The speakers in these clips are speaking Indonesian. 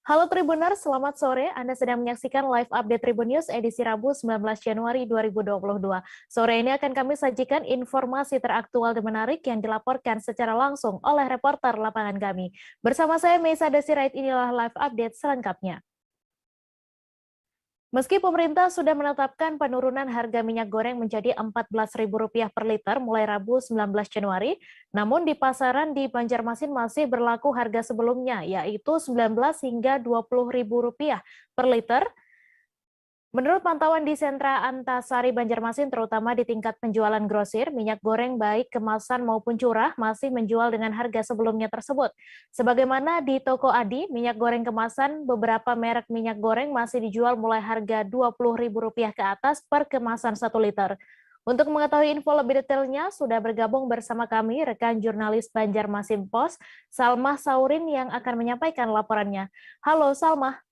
Halo Tribuners, selamat sore. Anda sedang menyaksikan live update Tribun News edisi Rabu 19 Januari 2022. Sore ini akan kami sajikan informasi teraktual dan menarik yang dilaporkan secara langsung oleh reporter lapangan kami. Bersama saya Meisa Desirait, inilah live update selengkapnya. Meski pemerintah sudah menetapkan penurunan harga minyak goreng menjadi Rp14.000 per liter mulai Rabu 19 Januari, namun di pasaran di Banjarmasin masih berlaku harga sebelumnya, yaitu Rp19 hingga Rp20.000 per liter. Menurut pantauan di sentra Antasari Banjarmasin, terutama di tingkat penjualan grosir, minyak goreng baik kemasan maupun curah masih menjual dengan harga sebelumnya tersebut. Sebagaimana di toko Adi, minyak goreng kemasan, beberapa merek minyak goreng masih dijual mulai harga Rp20.000 ke atas per kemasan 1 liter. Untuk mengetahui info lebih detailnya, sudah bergabung bersama kami rekan jurnalis Banjarmasin Post, Salma Saurin yang akan menyampaikan laporannya. Halo Salma.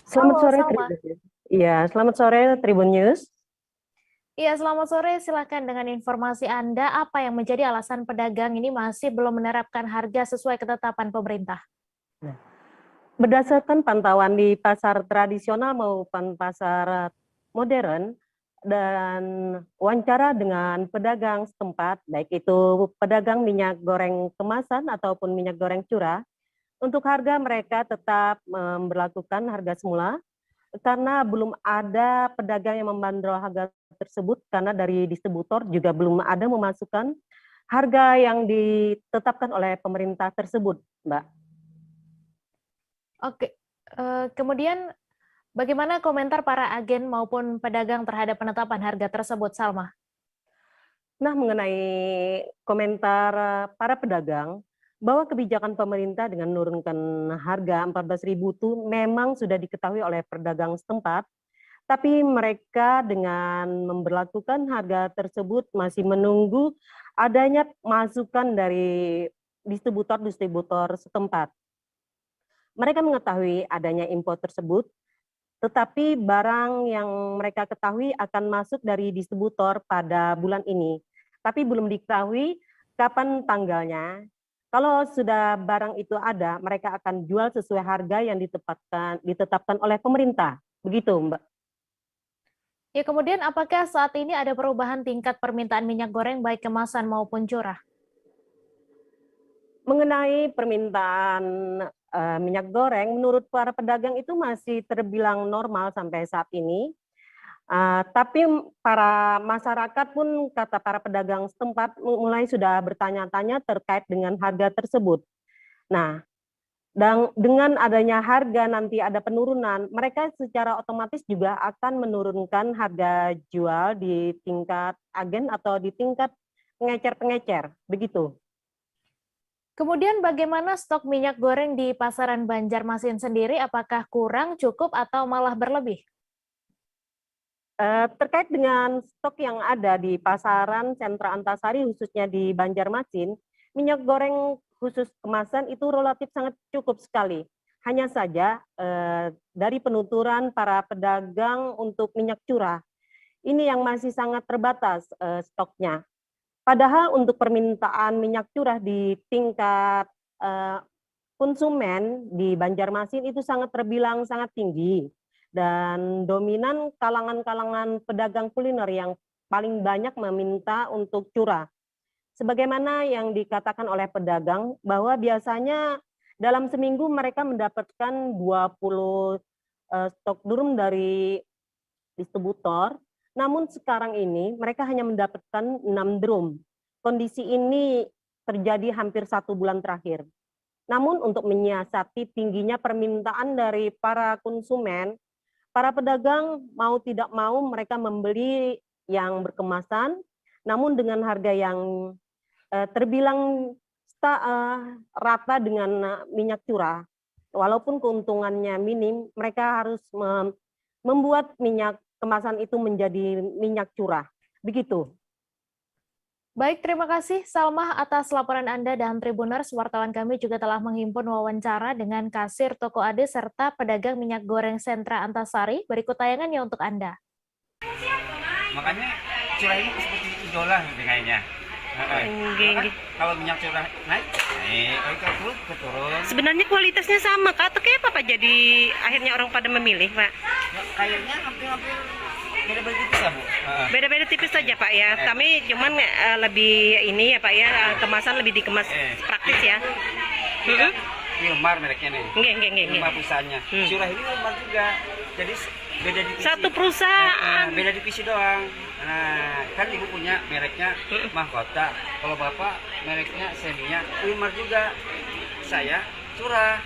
Selamat Halo sore Salma. Tribun. Iya, selamat sore Tribun News. Iya, selamat sore. Silakan dengan informasi Anda, apa yang menjadi alasan pedagang ini masih belum menerapkan harga sesuai ketetapan pemerintah? Nah, berdasarkan pantauan di pasar tradisional maupun pasar modern dan wawancara dengan pedagang setempat, baik itu pedagang minyak goreng kemasan ataupun minyak goreng curah, untuk harga mereka tetap memberlakukan harga semula karena belum ada pedagang yang membandrol harga tersebut karena dari distributor juga belum ada memasukkan harga yang ditetapkan oleh pemerintah tersebut, Mbak. Oke, kemudian bagaimana komentar para agen maupun pedagang terhadap penetapan harga tersebut, Salma? Nah, mengenai komentar para pedagang, bahwa kebijakan pemerintah dengan menurunkan harga 14.000 itu memang sudah diketahui oleh pedagang setempat, tapi mereka dengan memberlakukan harga tersebut masih menunggu adanya masukan dari distributor-distributor setempat. Mereka mengetahui adanya impor tersebut, tetapi barang yang mereka ketahui akan masuk dari distributor pada bulan ini. Tapi belum diketahui kapan tanggalnya. Kalau sudah barang itu ada, mereka akan jual sesuai harga yang ditetapkan oleh pemerintah. Begitu, Mbak. Ya, kemudian apakah saat ini ada perubahan tingkat permintaan minyak goreng baik kemasan maupun curah? Mengenai permintaan minyak goreng, menurut para pedagang itu masih terbilang normal sampai saat ini. Tapi para masyarakat pun, kata para pedagang setempat, mulai sudah bertanya-tanya terkait dengan harga tersebut. Nah, dan dengan adanya harga nanti ada penurunan, mereka secara otomatis juga akan menurunkan harga jual di tingkat agen atau di tingkat pengecer-pengecer, begitu. Kemudian bagaimana stok minyak goreng di pasaran Banjarmasin sendiri? Apakah kurang, cukup, atau malah berlebih? Terkait dengan stok yang ada di pasaran sentra Antasari khususnya di Banjarmasin, minyak goreng khusus kemasan itu relatif sangat cukup sekali. Hanya saja dari penuturan para pedagang untuk minyak curah, ini yang masih sangat terbatas stoknya. Padahal untuk permintaan minyak curah di tingkat konsumen di Banjarmasin itu sangat terbilang sangat tinggi dan dominan kalangan-kalangan pedagang kuliner yang paling banyak meminta untuk curah. Sebagaimana yang dikatakan oleh pedagang bahwa biasanya dalam seminggu mereka mendapatkan 20 stok durum dari distributor, namun sekarang ini mereka hanya mendapatkan 6 drum. Kondisi ini terjadi hampir 1 bulan terakhir. Namun untuk menyiasati tingginya permintaan dari para konsumen, para pedagang mau tidak mau mereka membeli yang berkemasan, namun dengan harga yang terbilang rata dengan minyak curah. Walaupun keuntungannya minim, mereka harus membuat minyak kemasan itu menjadi minyak curah. Begitu. Baik, terima kasih Salma atas laporan Anda dan Tribuners. Wartawan kami juga telah menghimpun wawancara dengan kasir toko Ade serta pedagang minyak goreng Sentra Antasari. Berikut tayangannya untuk Anda. Makanya curah ini seperti idola kayaknya. Kalau minyak curah naik, kalau turun. Sebenarnya kualitasnya sama, Kak, atau kayak apa jadi akhirnya orang pada memilih, Pak? Ya, kayaknya hampir-hampir beda-beda tipis ya, Bu. Beda-beda tipis saja, Pak ya. Kami cuman lebih ini ya, Pak ya, kemasan lebih dikemas praktis ya. Wilmar mereknya nih. Nggih. Wilmar perusahaannya. Curah ini Wilmar juga. Jadi beda divisi. Satu perusahaan. Beda divisi doang. Nah, kan ibu punya mereknya Mahkota. Kalau bapak mereknya seminya Wilmar juga. Saya curah.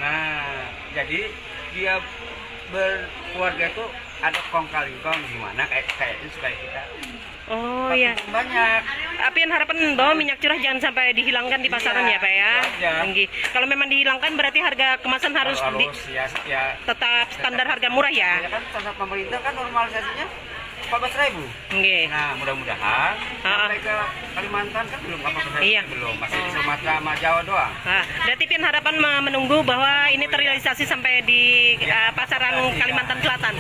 Nah, jadi dia berkeluarga tuh ada kong kali kong gimana kayaknya supaya kita Iya. banyak. Tapi harapan bahwa minyak curah jangan sampai dihilangkan di pasaran ya, Pak ya. Nggih. Kalau memang dihilangkan berarti harga kemasan harus tetap standar harga murah ya. Ya kan standar pemerintah kan normalisasinya 14.000. Nggih. Nah, mudah-mudahan sampai ke Kalimantan kan belum belum masih di Sumatera sama Jawa doang. Berarti Pian harapan menunggu bahwa ini terrealisasi sampai di pasaran Kalimantan Selatan.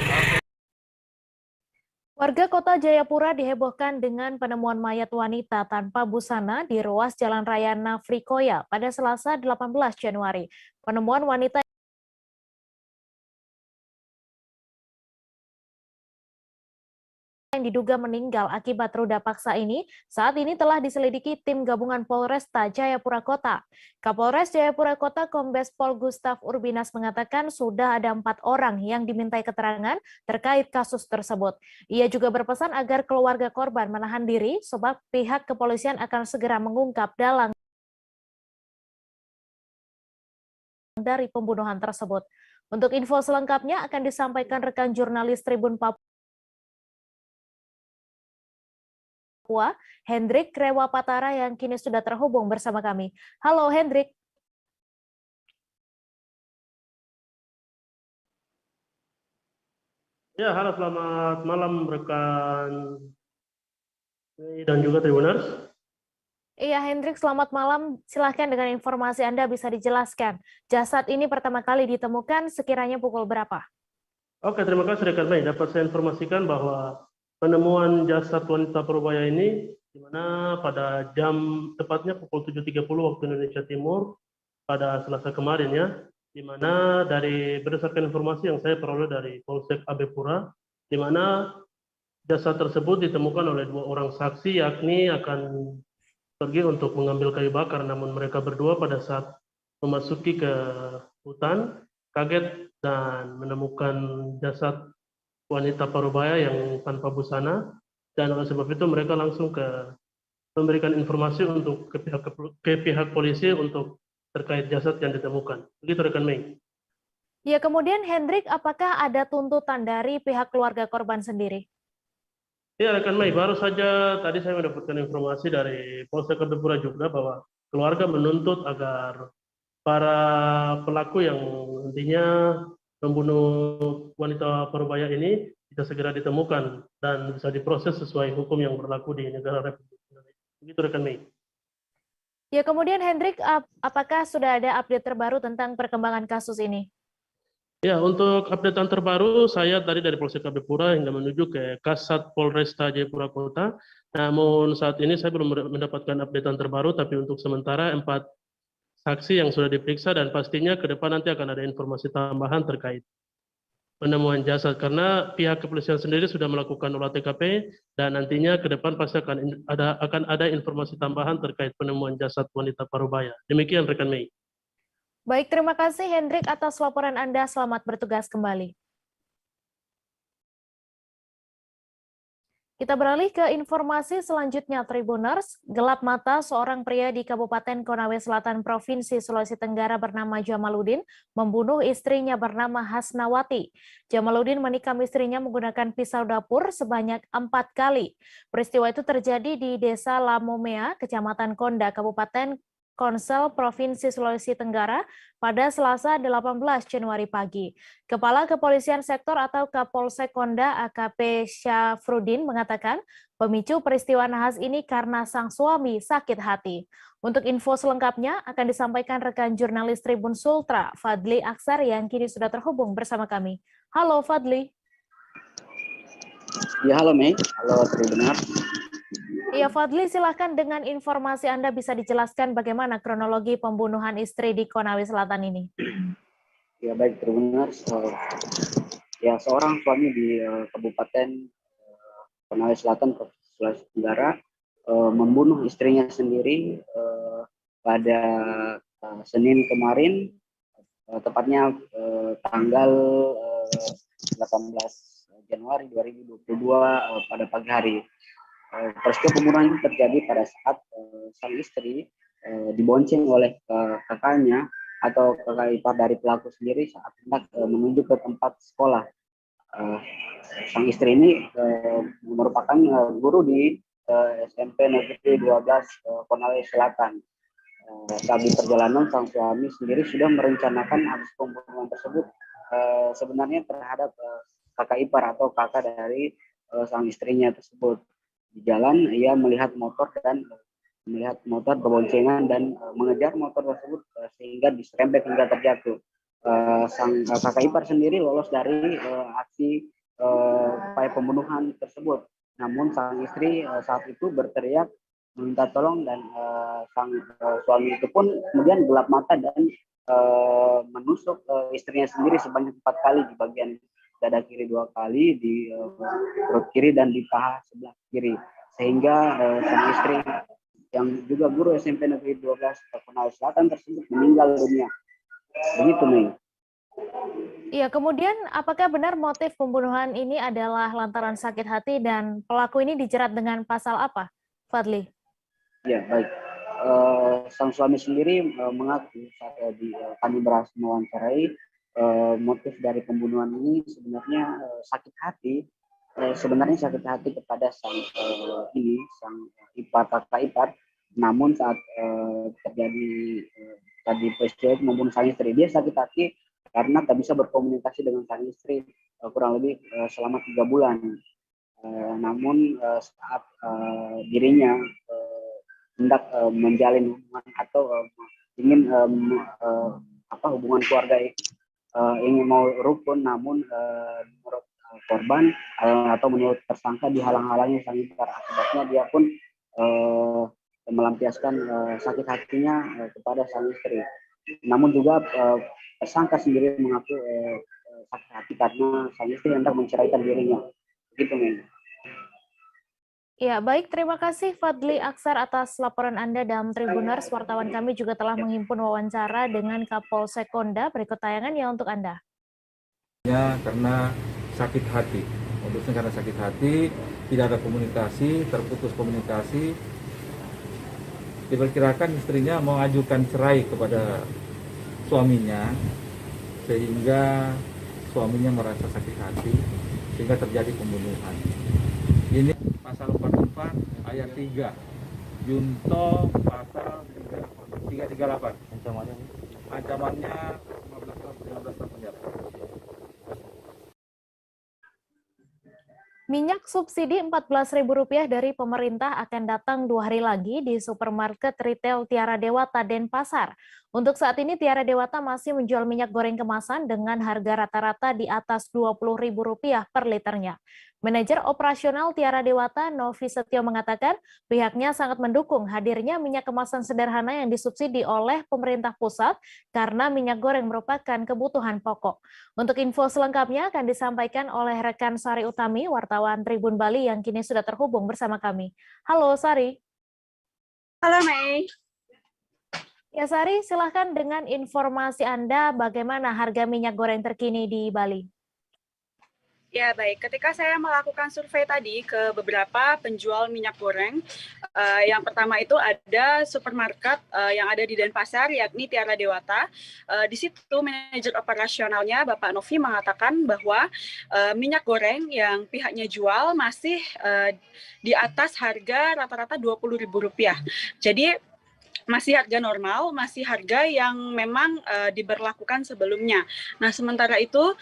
Warga Kota Jayapura dihebohkan dengan penemuan mayat wanita tanpa busana di ruas Jalan Raya Nafrikoya pada Selasa 18 Januari. Penemuan wanita yang diduga meninggal akibat ruda paksa ini saat ini telah diselidiki tim gabungan Polresta Jayapura Kota. Kapolres Jayapura Kota Kombes Pol Gustaf Urbinas mengatakan sudah ada 4 orang yang dimintai keterangan terkait kasus tersebut. Ia juga berpesan agar keluarga korban menahan diri sebab pihak kepolisian akan segera mengungkap dalang dari pembunuhan tersebut. Untuk info selengkapnya akan disampaikan rekan jurnalis Tribun Papua, Hendrik Rewapatara yang kini sudah terhubung bersama kami. Halo Hendrik. Ya, halo, selamat malam rekan dan juga Tribuners. Iya Hendrik, selamat malam. Silahkan dengan informasi Anda bisa dijelaskan. Jasad ini pertama kali ditemukan sekiranya pukul berapa? Oke, terima kasih rekan Mei. Dapat saya informasikan bahwa penemuan jasad wanita Parubaya ini di mana pada jam tepatnya pukul 7.30 waktu Indonesia Timur pada Selasa kemarin ya, di mana berdasarkan informasi yang saya peroleh dari Polsek Abepura, di mana jasad tersebut ditemukan oleh 2 orang saksi, yakni akan pergi untuk mengambil kayu bakar, namun mereka berdua pada saat memasuki ke hutan kaget dan menemukan jasad wanita Parubaya yang tanpa busana, dan oleh sebab itu mereka langsung memberikan informasi untuk ke pihak polisi untuk terkait jasad yang ditemukan. Begitu rekan Mei. Ya, kemudian Hendrik, apakah ada tuntutan dari pihak keluarga korban sendiri? Ya rekan Mei, baru saja tadi saya mendapatkan informasi dari Polsek Abepura juga bahwa keluarga menuntut agar para pelaku yang nantinya membunuh wanita Parubaya ini bisa segera ditemukan dan bisa diproses sesuai hukum yang berlaku di negara Republik Indonesia. Begitu rekan Mei. Ya, kemudian Hendrik, apakah sudah ada update terbaru tentang perkembangan kasus ini? Ya, untuk updatean terbaru saya tadi dari Polsek Abepura hingga menuju ke Kasat Polresta Jayapura Kota. Namun saat ini saya belum mendapatkan updatean terbaru, tapi untuk sementara 4 saksi yang sudah diperiksa dan pastinya ke depan nanti akan ada informasi tambahan terkait penemuan jasad, karena pihak kepolisian sendiri sudah melakukan olah TKP dan nantinya ke depan pasti akan ada informasi tambahan terkait penemuan jasad wanita Parubaya. Demikian rekan Mei. Baik, terima kasih Hendrik atas laporan Anda. Selamat bertugas kembali. Kita beralih ke informasi selanjutnya, Tribuners. Gelap mata seorang pria di Kabupaten Konawe Selatan, Provinsi Sulawesi Tenggara bernama Jamaludin membunuh istrinya bernama Hasnawati. Jamaludin menikam istrinya menggunakan pisau dapur sebanyak 4 kali. Peristiwa itu terjadi di Desa Lamomea, Kecamatan Konda, Kabupaten Komsel Provinsi Sulawesi Tenggara pada Selasa 18 Januari pagi. Kepala Kepolisian Sektor atau Kapolsek Konda AKP Syafruddin mengatakan pemicu peristiwa nahas ini karena sang suami sakit hati. Untuk info selengkapnya akan disampaikan rekan jurnalis Tribun Sultra, Fadli Aksar yang kini sudah terhubung bersama kami. Halo Fadli. Ya, halo Mei. Halo Tribunar. Iya Fadli, silakan dengan informasi Anda bisa dijelaskan bagaimana kronologi pembunuhan istri di Konawe Selatan ini. Ya baik Tribunar. Ya seorang suami di Kabupaten Konawe Selatan, Sulawesi Tenggara, membunuh istrinya sendiri pada Senin kemarin, tepatnya tanggal 18 Januari 2022 pada pagi hari. Peristiwa pembunuhan itu terjadi pada saat sang istri dibonceng oleh kakaknya atau kakak ipar dari pelaku sendiri saat hendak menuju ke tempat sekolah. Sang istri ini merupakan guru di SMP Negeri 12 Konawe Selatan. Saat di perjalanan sang suami sendiri sudah merencanakan aksi pembunuhan tersebut sebenarnya terhadap kakak ipar atau kakak dari sang istrinya tersebut. Di jalan ia melihat motor berboncengan dan mengejar motor tersebut sehingga diserempet hingga terjatuh. Sang kakak ipar sendiri lolos dari aksi upaya pembunuhan tersebut. Namun sang istri saat itu berteriak meminta tolong dan sang suami itu pun kemudian gelap mata dan menusuk istrinya sendiri sebanyak 4 kali di bagian dada kiri 2 kali, di perut kiri dan di paha sebelah kiri, sehingga sang istri yang juga guru SMP Negeri 12 Konawe Selatan tersebut meninggal dunia. Begitu nih. Iya, kemudian apakah benar motif pembunuhan ini adalah lantaran sakit hati dan pelaku ini dijerat dengan pasal apa, Fadli? Ya baik. Sang suami sendiri mengaku saat kami berhasil mewawancarai motif dari pembunuhan ini sebenarnya sakit hati. Sebenarnya sakit hati kepada sang kakak ipar. Namun saat terjadi tadi peristiwa membunuh sang istri, dia sakit hati karena tak bisa berkomunikasi dengan sang istri kurang lebih selama 3 bulan. Namun saat dirinya hendak menjalin hubungan atau ingin hubungan keluarga ingin mau rukun, namun menurut korban atau menurut tersangka dihalang-halangi sang ipar. Akibatnya dia pun melampiaskan sakit hatinya kepada sang istri. Namun juga tersangka sendiri mengaku sakit hati karena sang istri hendak menceraikan dirinya. Begitu, Men. Ya, baik. Terima kasih Fadli Aksar atas laporan Anda dalam Tribuners. Wartawan kami juga telah menghimpun wawancara dengan Kapolsek Konda. Berikut tayangannya untuk Anda. Ya, karena sakit hati. Modusnya karena sakit hati, tidak ada komunikasi, terputus komunikasi. Diperkirakan istrinya mau ajukan cerai kepada suaminya, sehingga suaminya merasa sakit hati, sehingga terjadi pembunuhan. Ini pasal 44 ayat 3 Junto pasal 338. Ancamannya 15 tahun penjara. Minyak subsidi Rp14.000 dari pemerintah akan datang 2 hari lagi di supermarket retail Tiara Dewata Denpasar. Untuk saat ini Tiara Dewata masih menjual minyak goreng kemasan dengan harga rata-rata di atas Rp20.000 per liternya. Manajer operasional Tiara Dewata, Novi Setio, mengatakan pihaknya sangat mendukung hadirnya minyak kemasan sederhana yang disubsidi oleh pemerintah pusat karena minyak goreng merupakan kebutuhan pokok. Untuk info selengkapnya akan disampaikan oleh rekan Sari Utami, wartawan Tribun Bali yang kini sudah terhubung bersama kami. Halo Sari. Halo Mei. Ya Sari, silahkan dengan informasi Anda bagaimana harga minyak goreng terkini di Bali. Ya baik, ketika saya melakukan survei tadi ke beberapa penjual minyak goreng, yang pertama itu ada supermarket yang ada di Denpasar, yakni Tiara Dewata. Di situ manajer operasionalnya Bapak Novi mengatakan bahwa minyak goreng yang pihaknya jual masih di atas harga rata-rata Rp20.000. Jadi masih harga normal, masih harga yang memang diberlakukan sebelumnya. Nah, sementara itu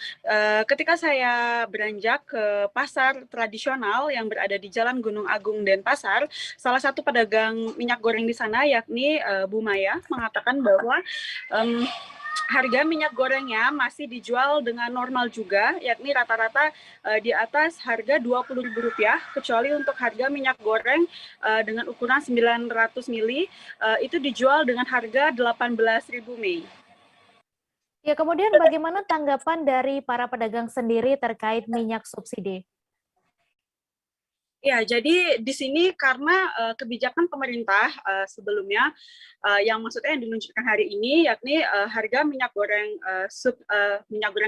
ketika saya beranjak ke pasar tradisional yang berada di Jalan Gunung Agung Denpasar, salah satu pedagang minyak goreng di sana yakni Bu Maya mengatakan bahwa harga minyak gorengnya masih dijual dengan normal juga, yakni rata-rata di atas harga Rp20.000, kecuali untuk harga minyak goreng dengan ukuran 900 mili itu dijual dengan harga Rp18.000, Mei. Ya, kemudian bagaimana tanggapan dari para pedagang sendiri terkait minyak subsidi? Ya, jadi di sini karena kebijakan pemerintah sebelumnya yang maksudnya yang diluncurkan hari ini yakni harga minyak goreng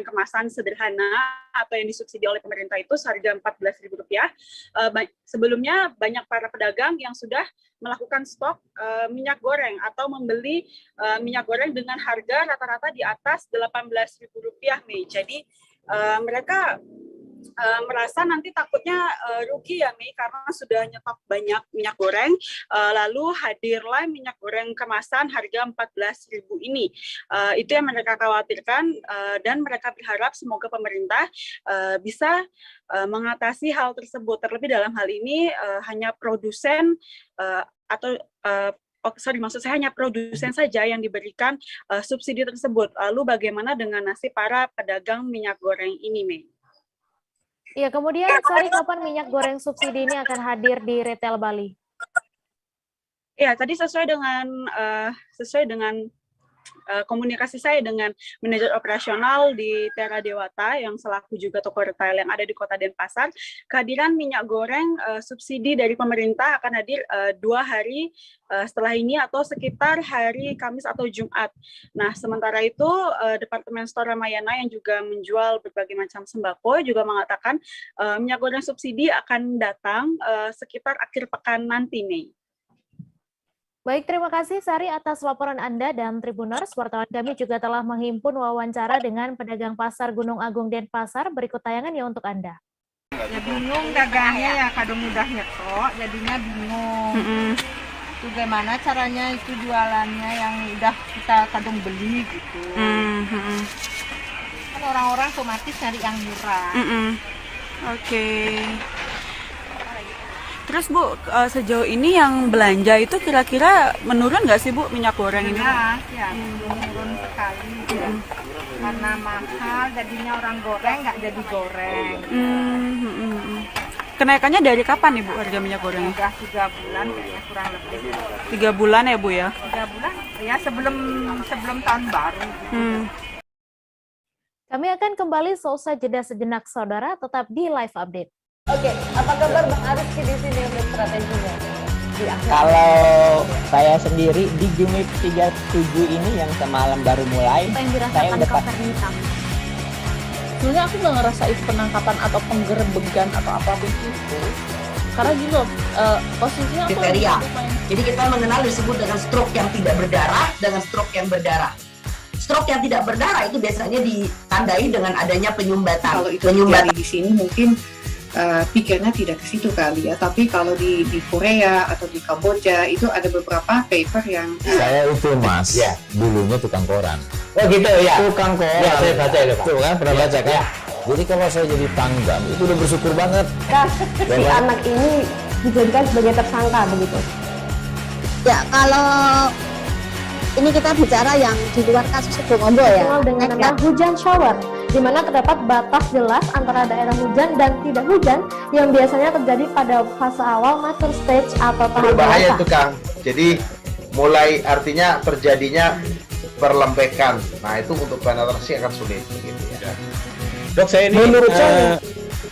kemasan sederhana atau yang disubsidi oleh pemerintah itu seharga Rp14.000. Sebelumnya banyak para pedagang yang sudah melakukan stok minyak goreng atau membeli minyak goreng dengan harga rata-rata di atas Rp18.000, Mei. Jadi mereka merasa nanti takutnya rugi ya, Mei, karena sudah nyetok banyak minyak goreng, lalu hadirlah minyak goreng kemasan harga Rp14.000 ini. Itu yang mereka khawatirkan dan mereka berharap semoga pemerintah bisa mengatasi hal tersebut. Terlebih dalam hal ini hanya produsen maksud saya hanya produsen saja yang diberikan subsidi tersebut. Lalu bagaimana dengan nasib para pedagang minyak goreng ini, Mei? Ya, kemudian Sari, kapan minyak goreng subsidi ini akan hadir di retail Bali? Ya, tadi sesuai dengan komunikasi saya dengan manajer operasional di Tera Dewata yang selaku juga toko retail yang ada di Kota Denpasar, kehadiran minyak goreng subsidi dari pemerintah akan hadir 2 hari setelah ini atau sekitar hari Kamis atau Jumat. Nah, sementara itu Departemen Store Ramayana yang juga menjual berbagai macam sembako juga mengatakan minyak goreng subsidi akan datang sekitar akhir pekan nanti, Mei. Baik, terima kasih Sari atas laporan Anda dan Tribuners. Wartawan kami juga telah menghimpun wawancara dengan pedagang pasar Gunung Agung Denpasar. Berikut tayangannya untuk Anda. Ya bingung dagangnya ya kadang mudah nyetok, jadinya bingung. Itu gimana caranya itu jualannya yang udah kita kadang beli gitu. Kan orang-orang otomatis cari yang murah. Oke. Terus Bu, sejauh ini yang belanja itu kira-kira menurun nggak sih Bu minyak goreng ini? Ya, menurun sekali. Ya. Karena mahal, jadinya orang goreng nggak jadi goreng. Kenaikannya dari kapan nih Bu harga minyak goreng? Udah 3 bulan kayaknya kurang lebih. 3 bulan ya Bu ya? 3 bulan ya sebelum tahun baru. Kami akan kembali seusai jeda sejenak, saudara. Tetap di Live Update. Oke, apa kabar Bang Ariski di sini untuk strateginya? Kalau saya sendiri di Gimik 37 ini yang semalam baru mulai, Apa yang saya udah hitam? Sebenarnya aku nggak ngerasa itu penangkapan atau penggerebegan atau apapun itu. Karena gini loh, posisinya aku kriteria. Jadi kita mengenal disebut dengan stroke yang tidak berdarah dengan stroke yang berdarah. Stroke yang tidak berdarah itu biasanya ditandai dengan adanya penyumbatan. Kalau itu terjadi di sini mungkin pikirnya tidak ke situ kali ya, tapi kalau di Korea atau di Kamboja itu ada beberapa paper yang saya itu Mas, ya, dulunya tukang koran. Oh gitu ya. Tukang koran. Ya, saya baca itu Pak. Tuh kan pernah baca kan? Ya. Jadi kalau saya jadi tanggam itu udah bersyukur banget. Si anak ini dijadikan sebagai tersangka begitu. Ya, kalau ini kita bicara yang di luar kasus Situbondo ya. Dengan nama hujan shower, di mana terdapat batas jelas antara daerah hujan dan tidak hujan yang biasanya terjadi pada fase awal mature stage atau tahap berbahaya itu Kang. Jadi mulai artinya terjadinya perlembekan. Nah itu untuk penetrasi akan sulit begitu ya. Dok, saya ini menurut saya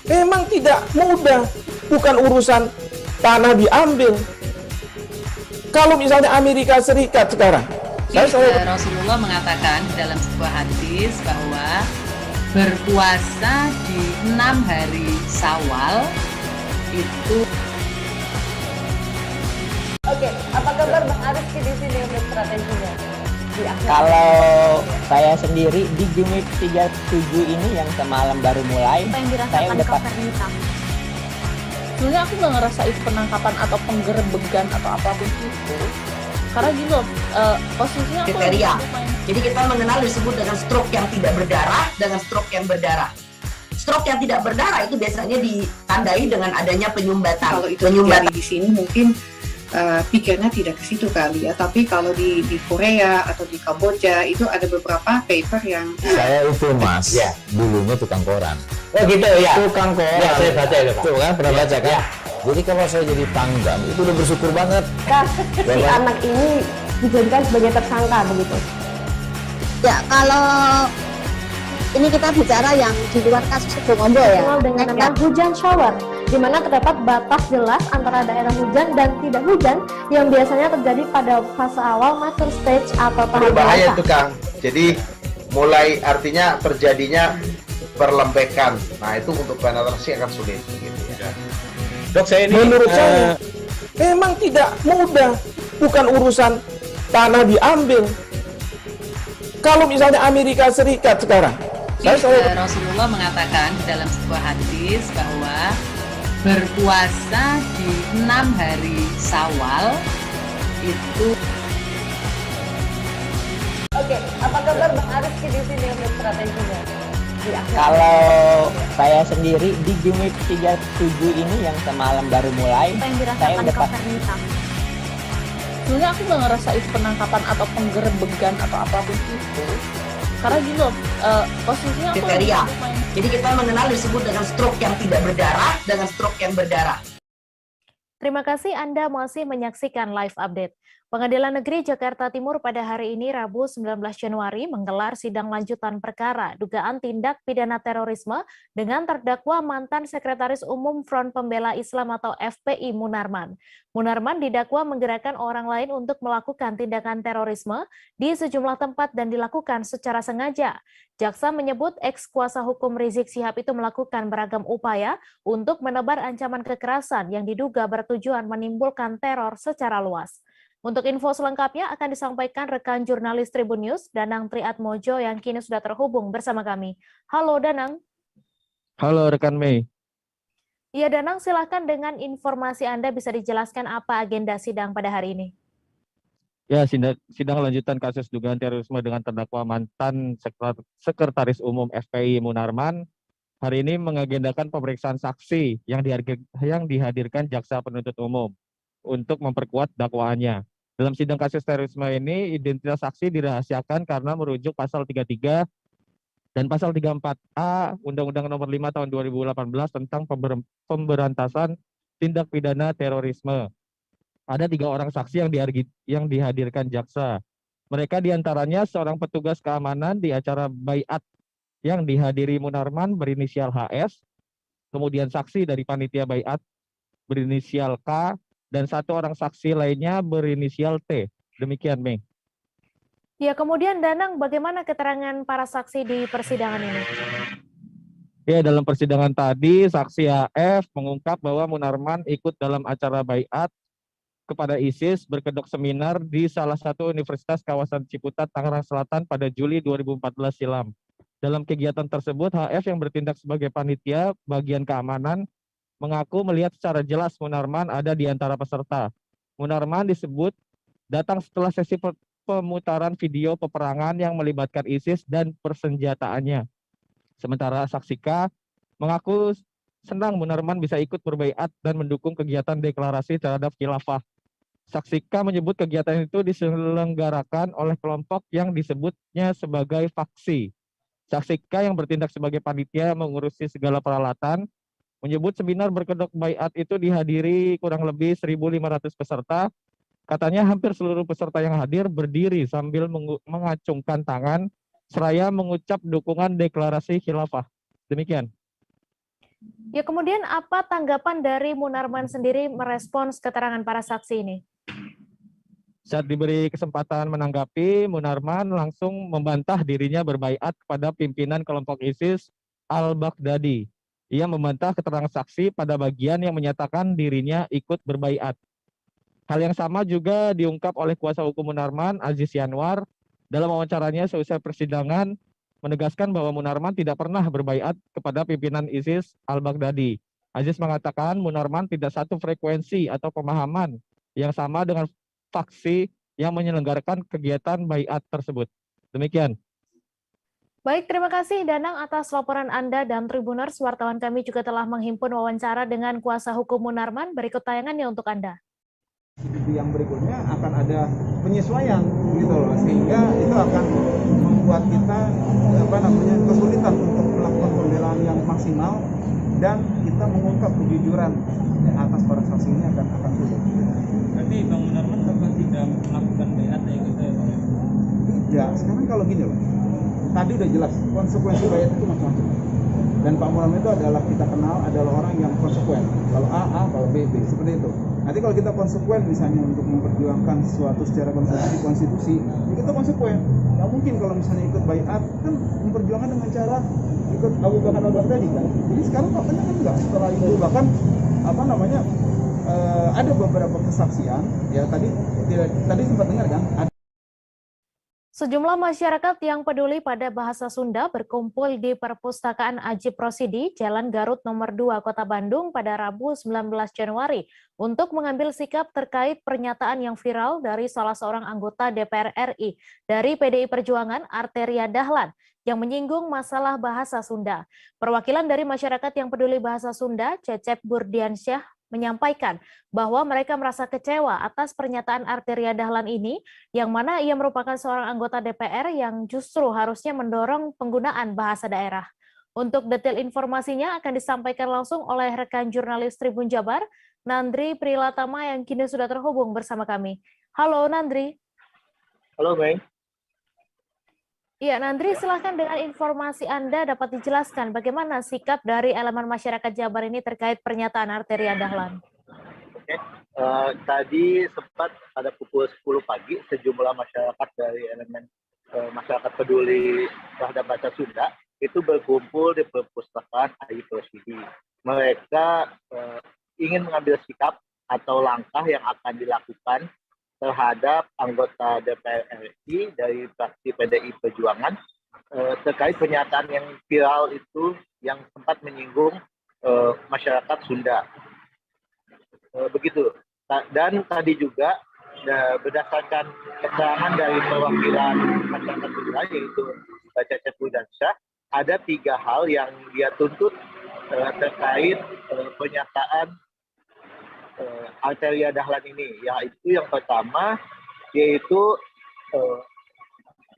memang tidak mudah, bukan urusan tanah diambil. Kalau misalnya Amerika Serikat sekarang, Rasulullah mengatakan dalam sebuah hadis bahwa berpuasa di 6 hari Syawal itu. Oke, apa kabar Bang Ariski di sini untuk strateginya? Kalau saya sendiri di Gimik 37 ini yang semalam baru mulai, saya udah hitam? Sebenarnya aku nggak ngerasa itu penangkapan atau penggerebegan atau apapun itu. Karena gini loh, posisinya aku kriteria. Jadi kita mengenal disebut dengan stroke yang tidak berdarah dengan stroke yang berdarah. Stroke yang tidak berdarah itu biasanya ditandai dengan adanya penyumbatan. Kalau itu terjadi di sini mungkin pikirnya tidak ke situ kali ya, tapi kalau di Korea atau di Kamboja itu ada beberapa paper yang Saya itu Mas, dulunya tukang koran. Oh gitu ya. Tukang koran. Ya, saya baca itu, Pak. Tuh kan, pernah baca kan? Ya. Jadi kalau saya jadi tanggam, itu udah bersyukur banget. Si anak ini dijadikan sebagai tersangka begitu. Ya, kalau ini kita bicara yang di luar kasus Sukombo ya. Dikenal dengan nama hujan shower, di mana terdapat batas jelas antara daerah hujan dan tidak hujan yang biasanya terjadi pada fase awal mature stage atau tahap Berbahaya dewasa. itu Kang. Jadi mulai artinya terjadinya perlembekan. Nah itu untuk penetrasi akan sulit. Gitu ya. Dok, saya ini menurut saya memang tidak mudah, bukan urusan tanah diambil. Kalau misalnya Amerika Serikat sekarang, Rasulullah mengatakan di dalam sebuah hadis bahwa berpuasa di 6 hari Syawal itu. Oke, apa kabar Bang Arief di sini untuk strateginya? Kalau saya sendiri di Gimik 37 ini yang semalam baru mulai, Apa yang saya dirasakan udah Kak Fernita? sebenarnya aku nggak ngerasain penangkapan atau penggerebegan atau apapun itu. Karena gini loh, posisinya aku kriteria. Jadi kita mengenal disebut dengan stroke yang tidak berdarah dengan stroke yang berdarah. Terima kasih Anda masih menyaksikan live update. Pengadilan Negeri Jakarta Timur pada hari ini Rabu 19 Januari menggelar sidang lanjutan perkara dugaan tindak pidana terorisme dengan terdakwa mantan Sekretaris Umum Front Pembela Islam atau FPI Munarman. Munarman didakwa menggerakkan orang lain untuk melakukan tindakan terorisme di sejumlah tempat dan dilakukan secara sengaja. Jaksa menyebut ex kuasa hukum Rizik Syihab itu melakukan beragam upaya untuk menebar ancaman kekerasan yang diduga bertujuan menimbulkan teror secara luas. Untuk info selengkapnya akan disampaikan rekan jurnalis Tribun News, Danang Triatmojo yang kini sudah terhubung bersama kami. Halo Danang. halo rekan Mei. Iya Danang, silahkan dengan informasi Anda bisa dijelaskan apa agenda sidang pada hari ini. Ya, sidang lanjutan kasus dugaan terorisme dengan terdakwa mantan Sekretaris Umum FPI Munarman hari ini mengagendakan pemeriksaan saksi yang dihadirkan jaksa penuntut umum untuk memperkuat dakwaannya. Dalam sidang kasus terorisme ini, identitas saksi dirahasiakan karena merujuk pasal 33 dan pasal 34A Undang-Undang Nomor 5 Tahun 2018 tentang pemberantasan tindak pidana terorisme. Ada 3 orang saksi yang dihadirkan jaksa. Mereka diantaranya seorang petugas keamanan di acara baiat yang dihadiri Munarman berinisial HS, kemudian saksi dari panitia baiat berinisial K, dan 1 orang saksi lainnya berinisial T. Demikian, Mei. Ya, kemudian Danang, bagaimana keterangan para saksi di persidangan ini? Ya, dalam persidangan tadi, saksi AF mengungkap bahwa Munarman ikut dalam acara baiat kepada ISIS berkedok seminar di salah satu universitas kawasan Ciputat, Tangerang Selatan pada Juli 2014 silam. Dalam kegiatan tersebut, HF yang bertindak sebagai panitia bagian keamanan mengaku melihat secara jelas Munarman ada di antara peserta. Munarman disebut datang setelah sesi pemutaran video peperangan yang melibatkan ISIS dan persenjataannya. Sementara saksi K mengaku senang Munarman bisa ikut berbaiat dan mendukung kegiatan deklarasi terhadap khilafah. Saksi K menyebut kegiatan itu diselenggarakan oleh kelompok yang disebutnya sebagai faksi. Saksi K yang bertindak sebagai panitia mengurusi segala peralatan menyebut seminar berkedok baiat itu dihadiri kurang lebih 1.500 peserta. Katanya hampir seluruh peserta yang hadir berdiri sambil mengacungkan tangan seraya mengucap dukungan deklarasi khilafah. Demikian. Ya, kemudian apa tanggapan dari Munarman sendiri merespons keterangan para saksi ini? Saat diberi kesempatan menanggapi, Munarman langsung membantah dirinya berbaiat kepada pimpinan kelompok ISIS Al-Baghdadi. Ia membantah keterangan saksi pada bagian yang menyatakan dirinya ikut berbaiat. Hal yang sama juga diungkap oleh kuasa hukum Munarman, Aziz Yanwar, dalam wawancaranya seusai persidangan menegaskan bahwa Munarman tidak pernah berbaiat kepada pimpinan ISIS Al-Baghdadi. Aziz mengatakan Munarman tidak satu frekuensi atau pemahaman yang sama dengan faksi yang menyelenggarakan kegiatan baiat tersebut. Demikian. Baik, terima kasih Danang atas laporan Anda dan Tribuners. Wartawan kami juga telah menghimpun wawancara dengan kuasa hukum Munarman. Berikut tayangannya untuk Anda. Yang berikutnya akan ada penyesuaian gitu loh, sehingga itu akan membuat kita kesulitan untuk melakukan pembelaan yang maksimal, dan kita mengungkap kejujuran atas para saksi ini akan sulit. Berarti Bang Munarman tetap tidak melakukan baiat ya gitu ya Bang? Tidak, sekarang kalau gini loh, tadi udah jelas konsekuensi baiat itu macam-macam. Dan Pak Munarman itu adalah, kita kenal adalah orang yang konsekuen. Kalau A, kalau B, seperti itu. Nanti kalau kita konsekuen misalnya untuk memperjuangkan sesuatu secara konstitusi, ya kita konsekuen. Nggak mungkin kalau misalnya ikut baiat, kan memperjuangkan dengan cara ikut Abu Bakar Al-Baghdadi kan. Jadi sekarang faktanya kan enggak. Setelah itu bahkan ada beberapa kesaksian, ya tadi sempat dengar kan. Sejumlah masyarakat yang peduli pada bahasa Sunda berkumpul di Perpustakaan Ajib Rosidi, Jalan Garut nomor 2, Kota Bandung pada Rabu 19 Januari untuk mengambil sikap terkait pernyataan yang viral dari salah seorang anggota DPR RI dari PDI Perjuangan, Arteria Dahlan, yang menyinggung masalah bahasa Sunda. Perwakilan dari masyarakat yang peduli bahasa Sunda, Cecep Burdiansyah, menyampaikan bahwa mereka merasa kecewa atas pernyataan Arteria Dahlan ini, yang mana ia merupakan seorang anggota DPR yang justru harusnya mendorong penggunaan bahasa daerah. Untuk detail informasinya akan disampaikan langsung oleh rekan jurnalis Tribun Jabar, Nandri Prilatama, yang kini sudah terhubung bersama kami. Halo Nandri. Halo Mei. Iya, Nandri, silahkan dengan informasi Anda dapat dijelaskan bagaimana sikap dari elemen masyarakat Jabar ini terkait pernyataan Arteria Dahlan. Oke, tadi sempat pada pukul 10 pagi sejumlah masyarakat dari elemen masyarakat peduli terhadap bahasa Sunda itu berkumpul di Perpustakaan Ajib Rosidi. Mereka ingin mengambil sikap atau langkah yang akan dilakukan terhadap anggota DPR RI dari fraksi PDI Perjuangan terkait pernyataan yang viral itu yang sempat menyinggung masyarakat Sunda. Begitu. Dan tadi juga berdasarkan keterangan dari perwakilan masyarakat Sunda, yaitu Cecep Burdiansyah, ada 3 hal yang dia tuntut terkait pernyataan Arteria Dahlan ini, yaitu yang pertama yaitu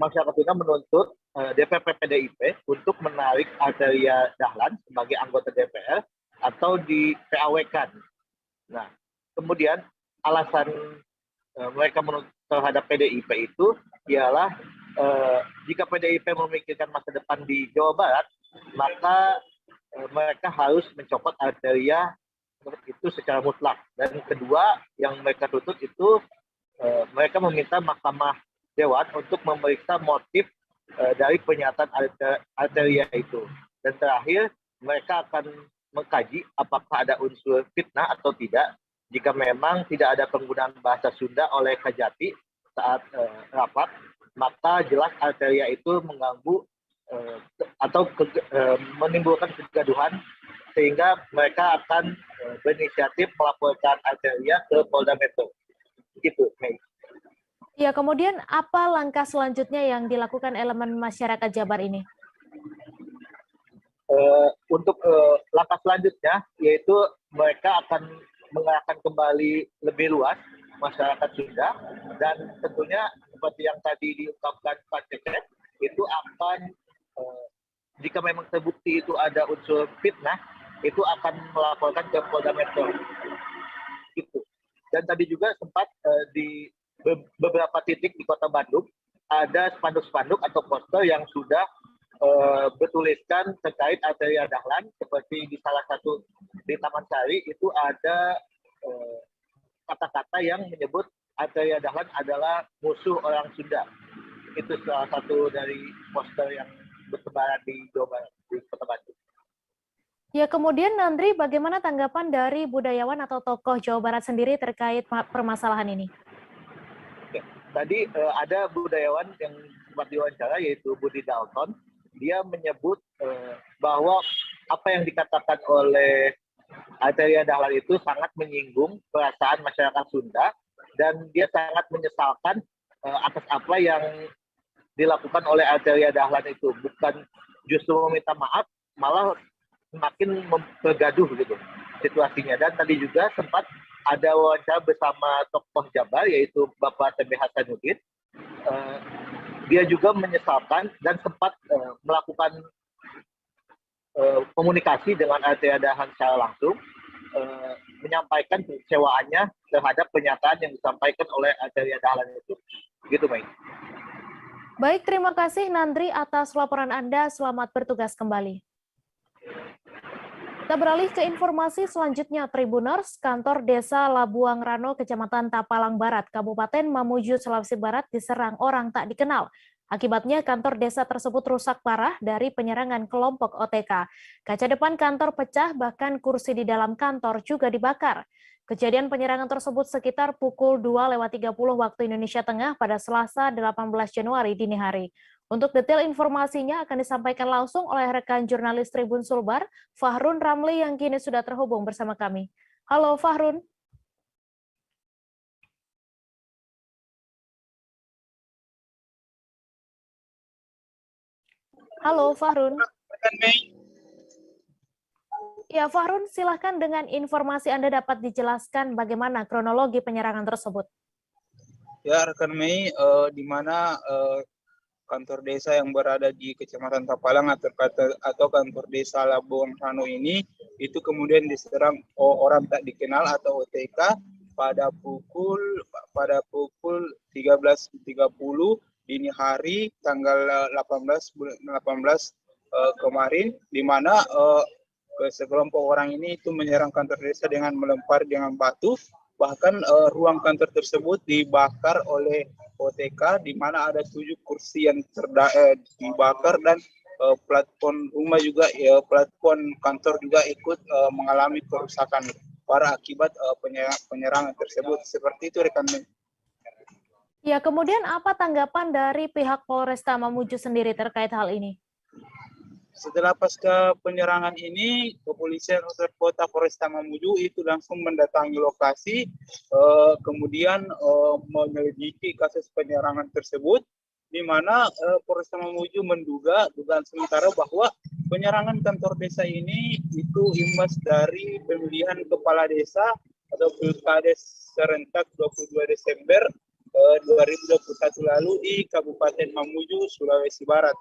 masyarakat Sunda menuntut DPP PDIP untuk menarik Arteria Dahlan sebagai anggota DPR atau di PAW-kan. Nah, kemudian alasan mereka menuntut terhadap PDIP itu ialah jika PDIP memikirkan masa depan di Jawa Barat, maka mereka harus mencopot Arteria itu secara mutlak. Dan kedua yang mereka tuntut itu mereka meminta Mahkamah Dewan untuk memeriksa motif dari pernyataan Arteria itu. Dan terakhir mereka akan mengkaji apakah ada unsur fitnah atau tidak. Jika memang tidak ada penggunaan bahasa Sunda oleh Kajati saat rapat, maka jelas Arteria itu mengganggu atau menimbulkan kegaduhan, sehingga mereka akan berinisiatif melaporkan Arteria ke Polda Metro. Gitu, Mei. Ya, kemudian apa langkah selanjutnya yang dilakukan elemen masyarakat Jabar ini? Untuk langkah selanjutnya, yaitu mereka akan mengarahkan kembali lebih luas masyarakat Sunda, dan tentunya seperti yang tadi diungkapkan Pak Cecep, itu akan jika memang terbukti itu ada unsur fitnah, itu akan melaporkan ke Polda Metro. Gitu. Dan tadi juga sempat di beberapa titik di Kota Bandung ada spanduk-spanduk atau poster yang sudah bertuliskan terkait Arteria Dahlan, seperti di salah satu di Taman Sari itu ada kata-kata yang menyebut Arteria Dahlan adalah musuh orang Sunda. Itu salah satu dari poster yang bertebaran di Jawa Barat, di Kota Bandung. Ya, kemudian Nandri, bagaimana tanggapan dari budayawan atau tokoh Jawa Barat sendiri terkait permasalahan ini? Oke. Tadi ada budayawan yang sempat diwawancara, yaitu Budi Dalton. Dia menyebut bahwa apa yang dikatakan oleh Arteria Dahlan itu sangat menyinggung perasaan masyarakat Sunda, dan dia sangat menyesalkan atas apa yang dilakukan oleh Arteria Dahlan itu, bukan justru meminta maaf, malah semakin mempergaduh gitu situasinya. Dan tadi juga sempat ada wawancara bersama tokoh Jabar yaitu Bapak TB Hasanuddin. Dia juga menyesalkan dan sempat melakukan komunikasi dengan Arteria Dahlan secara langsung, menyampaikan kekecewaannya terhadap pernyataan yang disampaikan oleh Arteria Dahlan itu. Gitu, Mei. Baik, terima kasih Nandri atas laporan Anda. Selamat bertugas kembali. Kita beralih ke informasi selanjutnya. Tribuners, kantor desa Labuang Rano, Kecamatan Tapalang Barat, Kabupaten Mamuju, Sulawesi Barat diserang orang tak dikenal. Akibatnya kantor desa tersebut rusak parah dari penyerangan kelompok OTK. Kaca depan kantor pecah, bahkan kursi di dalam kantor juga dibakar. Kejadian penyerangan tersebut sekitar pukul 2:30 waktu Indonesia Tengah pada Selasa 18 Januari dini hari. Untuk detail informasinya akan disampaikan langsung oleh rekan jurnalis Tribun Sulbar, Fahrun Ramli yang kini sudah terhubung bersama kami. Halo Fahrun. Halo Fahrun. Ya Fahrun, silahkan dengan informasi Anda dapat dijelaskan bagaimana kronologi penyerangan tersebut. Ya rekan Mei, di mana kantor desa yang berada di Kecamatan Tapalang atau kantor desa Labuang Rano ini itu kemudian diserang orang tak dikenal atau OTK pada pukul 13.30 dini hari tanggal 18 kemarin, di mana sekelompok orang ini itu menyerang kantor desa dengan melempar dengan batu. Bahkan ruang kantor tersebut dibakar oleh OTK, di mana ada 7 kursi yang dibakar dan platform rumah juga, platform kantor juga ikut mengalami kerusakan parah akibat penyerangan tersebut. Seperti itu rekan. Ya, kemudian apa tanggapan dari pihak Polresta Mamuju sendiri terkait hal ini? Setelah pasca penyerangan ini, kepolisian resort kota Polresta Mamuju itu langsung mendatangi lokasi, kemudian menyelidiki kasus penyerangan tersebut, di mana Polresta Mamuju dugaan sementara bahwa penyerangan kantor desa ini itu imbas dari pemilihan kepala desa atau pilkades serentak 22 Desember 2021 lalu di Kabupaten Mamuju, Sulawesi Barat.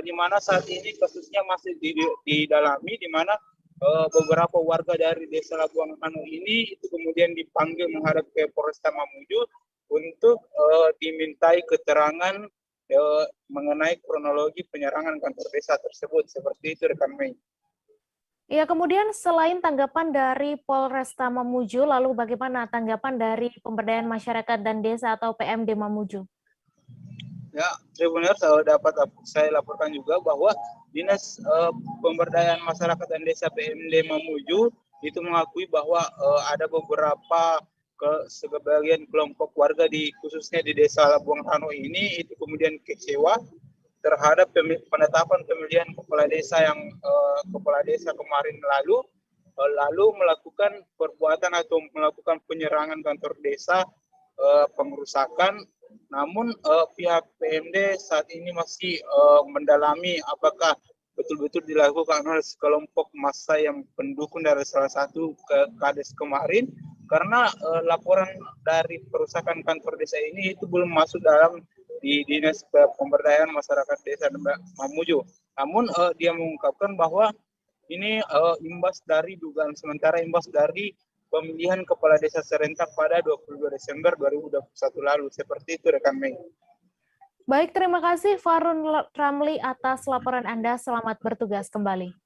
Di mana saat ini kasusnya masih didalami, di mana beberapa warga dari desa Labuang Rano ini itu kemudian dipanggil menghadap ke Polresta Mamuju untuk dimintai keterangan mengenai kronologi penyerangan kantor desa tersebut. Seperti itu rekan Mei. Ya, kemudian selain tanggapan dari Polresta Mamuju, lalu bagaimana tanggapan dari Pemberdayaan Masyarakat dan Desa atau PMD Mamuju? Ya, Tribuners, dapat saya laporkan juga bahwa Dinas Pemberdayaan Masyarakat dan Desa PMD Mamuju itu mengakui bahwa ada beberapa sebagian kelompok warga khususnya di Desa Labuang Rano ini itu kemudian kecewa terhadap penetapan pemilihan kepala desa kemarin lalu melakukan perbuatan atau melakukan penyerangan kantor desa, pengerusakan. Namun pihak PMD saat ini masih mendalami apakah betul-betul dilakukan oleh sekelompok massa yang pendukung dari salah satu kades kemarin, karena laporan dari perusakan kantor desa ini itu belum masuk dalam di Dinas Pemberdayaan Masyarakat Desa Mamuju. Namun dia mengungkapkan bahwa ini imbas dari pemilihan kepala desa serentak pada 22 Desember 2021 lalu. Seperti itu rekan Mei. Baik, terima kasih Fahrun Ramli atas laporan Anda. Selamat bertugas kembali.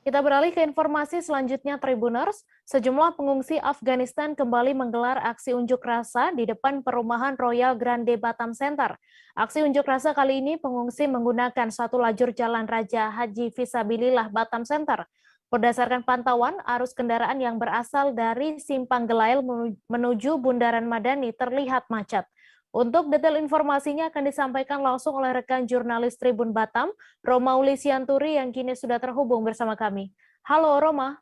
Kita beralih ke informasi selanjutnya, Tribuners. Sejumlah pengungsi Afghanistan kembali menggelar aksi unjuk rasa di depan perumahan Royal Grande Batam Center. Aksi unjuk rasa kali ini pengungsi menggunakan satu lajur jalan Raja Haji Fisabilillah Batam Center. Berdasarkan pantauan, arus kendaraan yang berasal dari Simpang Gelail menuju Bundaran Madani terlihat macet. Untuk detail informasinya akan disampaikan langsung oleh rekan jurnalis Tribun Batam, Romauli Sianturi yang kini sudah terhubung bersama kami. Halo Roma.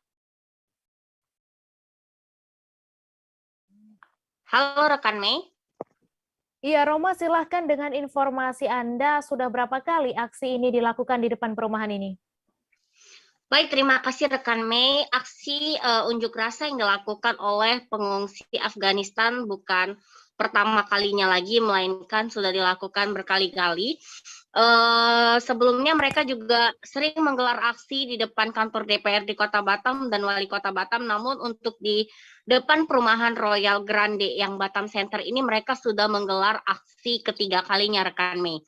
Halo rekan Mei. Iya, Roma, silahkan dengan informasi Anda, sudah berapa kali aksi ini dilakukan di depan perumahan ini? Baik, terima kasih rekan Mei. Aksi unjuk rasa yang dilakukan oleh pengungsi Afghanistan bukan pertama kalinya lagi, melainkan sudah dilakukan berkali-kali. Sebelumnya mereka juga sering menggelar aksi di depan kantor DPR di Kota Batam dan Wali Kota Batam, namun untuk di depan perumahan Royal Grande yang Batam Center ini mereka sudah menggelar aksi ketiga kalinya rekan Mei.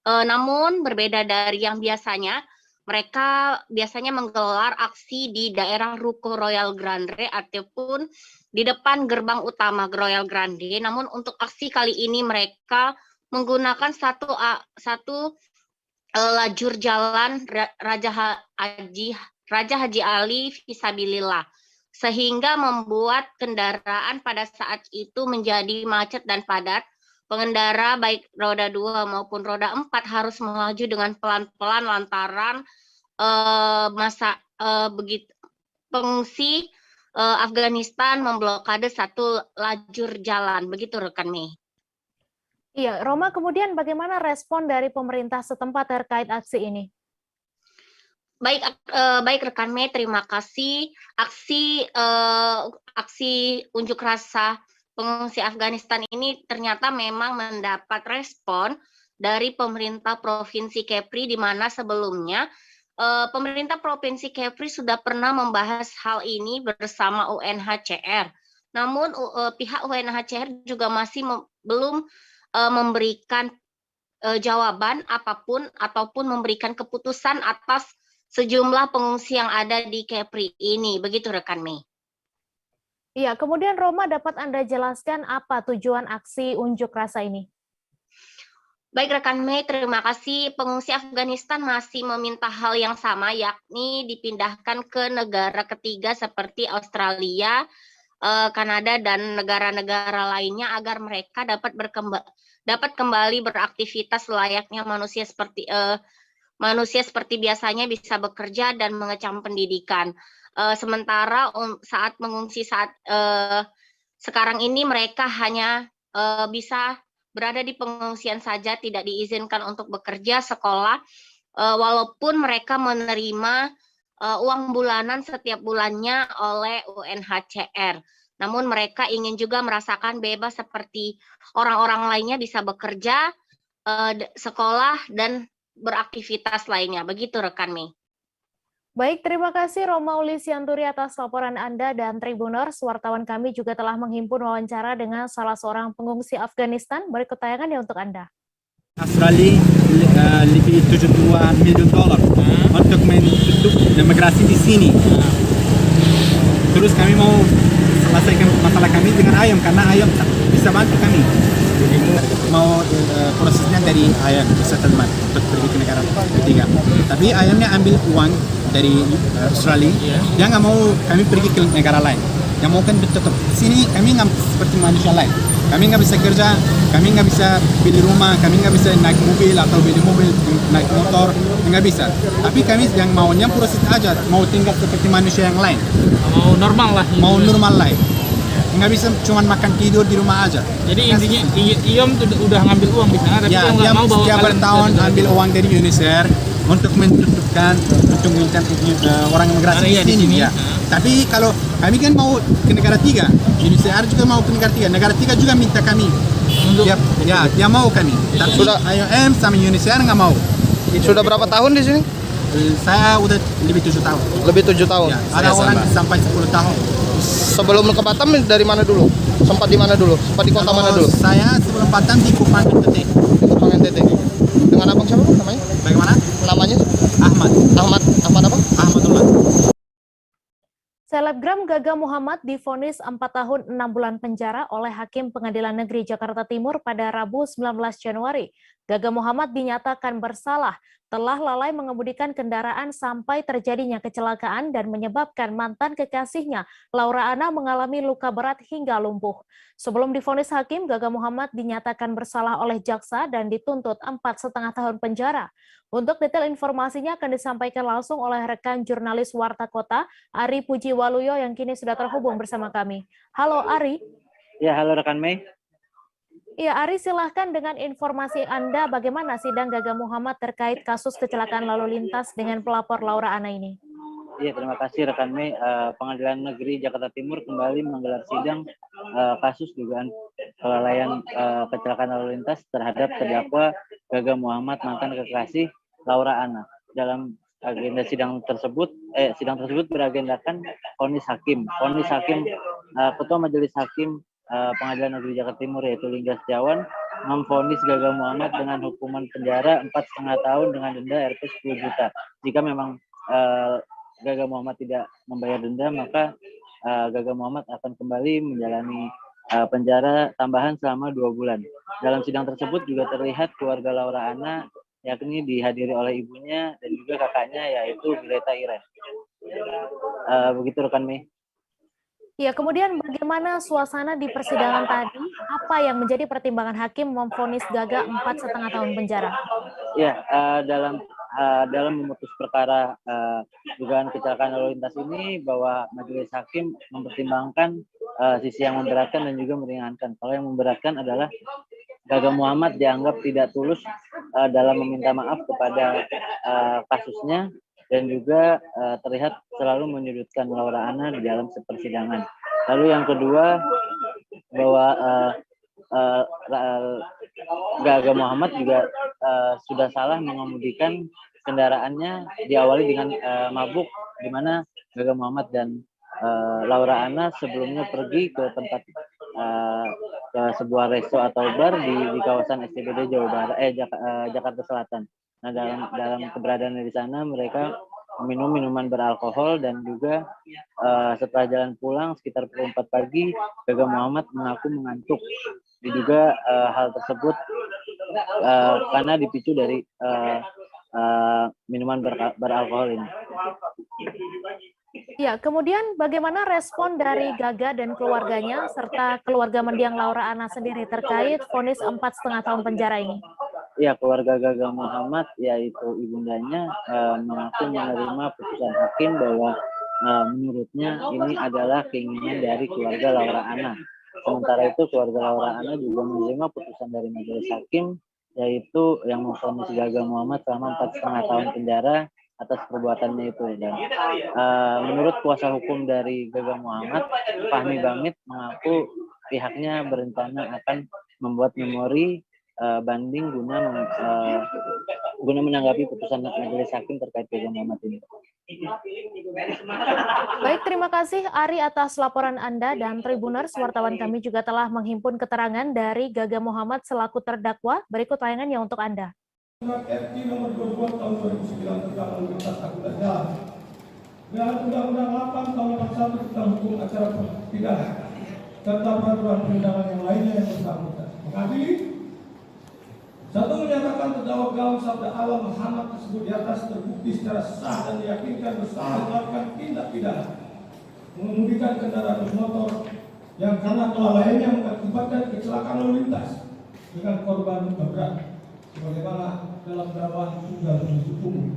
Namun berbeda dari yang biasanya, mereka biasanya menggelar aksi di daerah Ruko Royal Grande ataupun di depan gerbang utama Royal Grande. Namun untuk aksi kali ini mereka menggunakan satu lajur jalan Raja Haji Ali Fisabilillah, sehingga membuat kendaraan pada saat itu menjadi macet dan padat. Pengendara baik roda 2 maupun roda 4 harus melaju dengan pelan-pelan lantaran pengungsi Afghanistan memblokade satu lajur jalan. Begitu rekan Mei. Iya, Roma, kemudian bagaimana respon dari pemerintah setempat terkait aksi ini? Baik rekan Mei, terima kasih. Aksi unjuk rasa pengungsi Afghanistan ini ternyata memang mendapat respon dari pemerintah Provinsi Kepri, di mana sebelumnya pemerintah Provinsi Kepri sudah pernah membahas hal ini bersama UNHCR. Namun pihak UNHCR juga masih belum memberikan jawaban apapun ataupun memberikan keputusan atas sejumlah pengungsi yang ada di Kepri ini. Begitu rekan Mei. Iya, kemudian Roma, dapat Anda jelaskan apa tujuan aksi unjuk rasa ini? Baik rekan Mei, terima kasih. Pengungsi Afghanistan masih meminta hal yang sama, yakni dipindahkan ke negara ketiga seperti Australia, Kanada, dan negara-negara lainnya agar mereka dapat kembali beraktivitas layaknya manusia seperti biasanya, bisa bekerja dan mengecam pendidikan. Sementara saat mengungsi sekarang ini mereka hanya bisa berada di pengungsian saja, tidak diizinkan untuk bekerja, sekolah, walaupun mereka menerima uang bulanan setiap bulannya oleh UNHCR. Namun mereka ingin juga merasakan bebas seperti orang-orang lainnya, bisa bekerja, sekolah, dan beraktivitas lainnya. Begitu rekan Mei. Baik, terima kasih Roma Ulisianturi atas laporan Anda, dan Tribuners, wartawan kami juga telah menghimpun wawancara dengan salah seorang pengungsi Afghanistan. Berikut tayangannya untuk Anda. Australia lebih $72 million untuk menutup imigrasi di sini. Terus kami mau selesaikan masalah kami dengan ayam, karena ayam bisa bantu kami. Mau prosesnya dari ayam settlement untuk pergi ke negara ketiga. Tapi ayamnya ambil uang dari Australia, dia nggak mau kami pergi ke negara lain. Yang mau kan tetap sini, kami nggak seperti manusia lain. Kami nggak bisa kerja, kami nggak bisa beli rumah, kami nggak bisa naik mobil atau beli mobil, naik motor, nggak bisa. Tapi kami yang maunya proses aja, mau tinggal seperti manusia yang lain. Mau normal lah. Mau normal lah. Nggak bisa cuma makan tidur di rumah aja. Jadi intinya Iom udah ngambil uang di sana, tapi dia nggak mau bawa setiap bertahun ambil uang dari UNHCR untuk menutupkan untuk orang imigrasi di sini. Ya. Tapi kalau kami kan mau ke negara tiga, UNHCR juga mau ke negara tiga juga minta kami. Dia mau kami. Tapi IOM sama UNHCR nggak mau. Sudah berapa tahun di sini? Saya udah lebih 7 tahun. Lebih 7 tahun. Ya, ada orang sampai 10 tahun. Sebelum ke Batam dari mana dulu? Sempat di mana dulu? Sempat di kota mana dulu? Saya sebelum Batam di Kupang NTT. Kupang NTT. Dengan abang siapa namanya? Bagaimana? Namanya? Ahmad. Ahmad apa? Ahmadullah. Selebgram Gaga Muhammad divonis 4 tahun 6 bulan penjara oleh Hakim Pengadilan Negeri Jakarta Timur pada Rabu 19 Januari. Gaga Muhammad dinyatakan bersalah telah lalai mengemudikan kendaraan sampai terjadinya kecelakaan dan menyebabkan mantan kekasihnya, Laura Anna, mengalami luka berat hingga lumpuh. Sebelum divonis hakim, Gaga Muhammad dinyatakan bersalah oleh jaksa dan dituntut 4,5 tahun penjara. Untuk detail informasinya akan disampaikan langsung oleh rekan jurnalis Warta Kota, Ari Pujiwaluyo, yang kini sudah terhubung bersama kami. Halo Ari. Ya, halo rekan Mei. Iya, Ari, silahkan dengan informasi Anda bagaimana sidang Gaga Muhammad terkait kasus kecelakaan lalu lintas dengan pelapor Laura Anna ini. Iya, terima kasih rekan Mei. Pengadilan Negeri Jakarta Timur kembali menggelar sidang kasus dugaan kelalaian kecelakaan lalu lintas terhadap terdakwa Gaga Muhammad mantan kekasih Laura Anna. Dalam agenda sidang tersebut beragendakan vonis hakim. Ketua Majelis Hakim Pengadilan Negeri Jakarta Timur yaitu Lingga Setiawan memvonis Gaga Muhammad dengan hukuman penjara 4,5 tahun dengan denda Rp 10 juta. Jika memang Gaga Muhammad tidak membayar denda, maka Gaga Muhammad akan kembali menjalani penjara tambahan selama 2 bulan. Dalam sidang tersebut juga terlihat keluarga Laura Anna, yakni dihadiri oleh ibunya dan juga kakaknya yaitu Greta Iren. Begitu rekan Mei. Ya, kemudian bagaimana suasana di persidangan tadi? Apa yang menjadi pertimbangan hakim memvonis Gaga 4,5 tahun penjara? Ya, dalam memutus perkara dugaan kecelakaan lalu lintas ini, bahwa majelis hakim mempertimbangkan sisi yang memberatkan dan juga meringankan. Kalau yang memberatkan adalah Gaga Muhammad dianggap tidak tulus dalam meminta maaf kepada kasusnya, dan juga terlihat selalu menyudutkan Laura Anna di dalam persidangan. Lalu yang kedua, bahwa Gaga Muhammad juga sudah salah mengemudikan kendaraannya, diawali dengan mabuk, di mana Gaga Muhammad dan Laura Anna sebelumnya pergi ke tempat ke sebuah resto atau bar di kawasan SCBD Jakarta Selatan. Nah, dalam keberadaannya di sana, mereka minum minuman beralkohol, dan juga setelah jalan pulang sekitar pukul 4 pagi, Gaga Muhammad mengaku mengantuk. Diduga hal tersebut karena dipicu dari minuman beralkohol ini. Ya, kemudian bagaimana respon dari Gaga dan keluarganya serta keluarga mendiang Laura Anna sendiri terkait vonis 4,5 tahun penjara ini? Ya, keluarga Gaga Muhammad yaitu ibundanya mengaku menerima putusan hakim bahwa menurutnya ini adalah keinginan dari keluarga Laura Anna. Sementara itu keluarga Laura Anna juga menerima putusan dari majelis hakim yaitu yang memvonis Gaga Muhammad selama 4,5 tahun penjara atas perbuatannya itu. Dan menurut kuasa hukum dari Gaga Muhammad, Fahmi Bamit, mengaku pihaknya berencana akan membuat memori banding guna menanggapi putusan majelis hakim terkait Gaga Muhammad ini. Baik, terima kasih Ari atas laporan Anda, dan Tribuners, wartawan kami juga telah menghimpun keterangan dari Gaga Muhammad selaku terdakwa. Berikut tayangannya untuk Anda. RT nomor 22 tahun 2009 tentang lalu lintas angkutan jalan dan Undang-Undang 8 tahun 41 tentang hukum acara pidana serta peraturan perundangan yang lainnya yang bersangkutan. Mengadili, satu, menyatakan terdakwa Gaung Sabda Alam Muhammad tersebut di atas terbukti secara sah dan diyakinkan bersalah melakukan tindak pidana mengemudikan kendaraan bermotor yang karena kelalaiannya mengakibatkan kecelakaan lalu lintas dengan korban luka berat sebagaimana dalam dakwaan tunggal penuntut umum.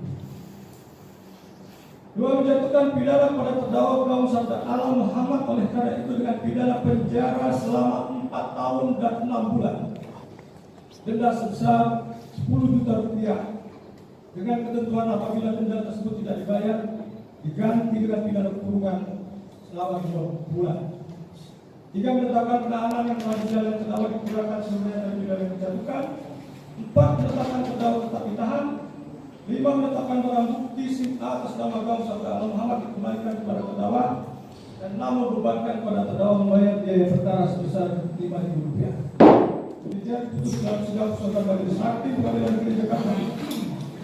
Dua, menjatuhkan pidana pada terdakwa Gaung Sabda Alam Muhammad oleh karena itu dengan pidana penjara selama 4 tahun dan 6 bulan, denda sebesar 10 juta rupiah, dengan ketentuan apabila denda tersebut tidak dibayar diganti dengan pidana kurungan selama 2 bulan. 3, menetapkan penahanan yang telah berjalan terdakwa dikurangkan sebenarnya dari pidana yang dijatuhkan. 4, menetapkan terdakwa tetap ditahan. 5, menetapkan barang bukti SIM A atas nama Gaung Sabda Alam Muhammad dikembalikan kepada terdakwa. Dan 6, membebankan kepada terdakwa membayar biaya perkara sebesar Rp5.000. Demikian putus dalam sidang saudara majelis hakim Pengadilan Negeri Jakarta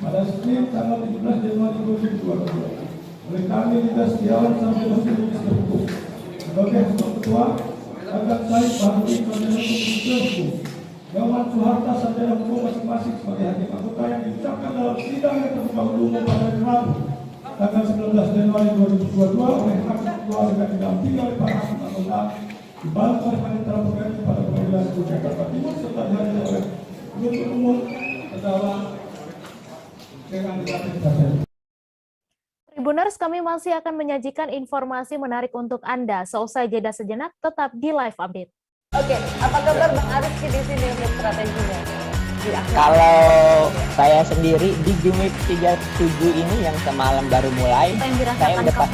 pada Senin tanggal 17 Januari 2022. Oleh kami Lingga Setiawan sampai Majelis Hukum sebagai ketua, akan saya Bahri Pengadilan Negeri Gawan Soeharta sarjana hukum masing-masing sebagai hakim anggota yang diucapkan dalam sidang yang terbuka umum pada hari Rabu tanggal 19 Januari 2022 oleh hakim ketua dengan didampingi oleh para hakim anggota dibantu oleh panitera pengganti pada Pengadilan Negeri Jakarta Timur serta dihadiri oleh penuntut umum terdakwa dengan didampingi. Tribuners, kami masih akan menyajikan informasi menarik untuk Anda. Seusai jeda sejenak, tetap di Live Update. Oke, apa kabar Bang Ariski di sini untuk strateginya? Kalau saya sendiri di Gimik 37 ini yang semalam baru mulai, saya udah pas.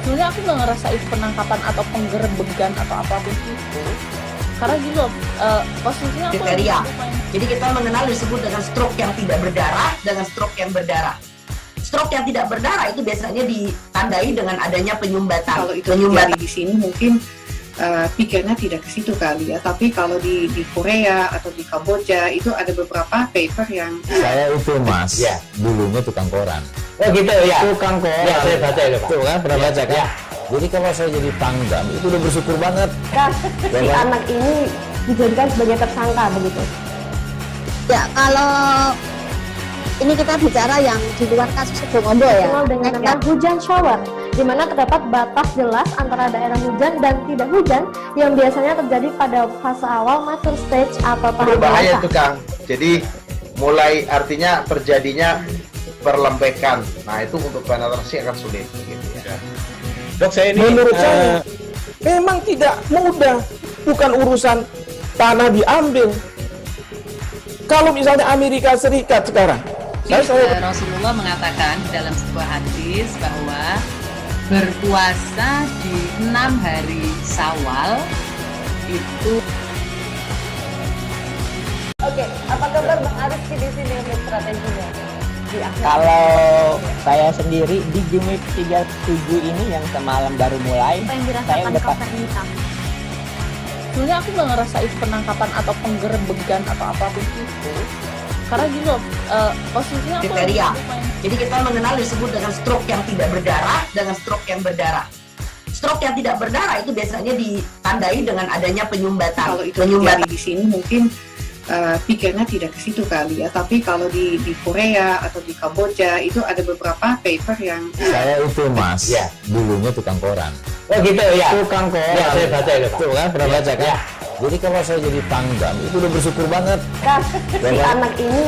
Sebenarnya aku nggak ngerasain penangkapan atau penggerebegan atau apapun itu. Karena gitu loh, posisinya aku kriteria. Jadi kita mengenal disebut dengan stroke yang tidak berdarah dengan stroke yang berdarah. Stroke yang tidak berdarah itu biasanya ditandai dengan adanya penyumbatan. Kalau itu terjadi di sini mungkin pikirnya tidak ke situ kali ya, tapi kalau di Korea atau di Kamboja itu ada beberapa paper yang saya itu Mas, ya, dulunya tukang koran. Oh gitu ya. Tukang koran. Ya, saya baca itu Pak. Tuh kan pernah baca kan? Ya. Jadi kalau saya jadi tanggam itu udah bersyukur banget. Si anak ini dijadikan sebagai tersangka begitu. Ya, kalau ini kita bicara yang di luar kasus Sibolga ya. Dikenal dengan nama hujan shower, di mana terdapat batas jelas antara daerah hujan dan tidak hujan yang biasanya terjadi pada fase awal mature stage atau tahap berbahaya dewasa. itu Kang. Jadi mulai artinya terjadinya perlembekan. Nah itu untuk penetrasi akan sulit. Gitu ya. Dok, saya ini menurut saya memang tidak mudah, bukan urusan tanah diambil. Kalau misalnya Amerika Serikat sekarang, Rasulullah mengatakan dalam sebuah hadis bahwa berpuasa di 6 hari Syawal itu. Oke, apa kabar Bang Ariski di sini untuk strateginya? Kalau saya sendiri di Gimik 37 ini yang semalam baru mulai, saya udah pas. Sebenarnya aku nggak ngerasain penangkapan atau penggerebegan atau apapun itu. Karena gitu loh, posisinya aku kriteria. Jadi kita mengenal disebut dengan stroke yang tidak berdarah dengan stroke yang berdarah. Stroke yang tidak berdarah itu biasanya ditandai dengan adanya penyumbatan. Kalau itu terjadi di sini mungkin pikirnya tidak ke situ kali ya, tapi kalau di Korea atau di Kamboja itu ada beberapa paper yang saya itu Mas, ya, dulunya tukang koran. Oh gitu ya. Tukang koran. Ya, saya baca itu Pak. Tuh kan pernah baca kan? Ya. Jadi kalau saya jadi tanggam itu udah bersyukur banget. Si anak ini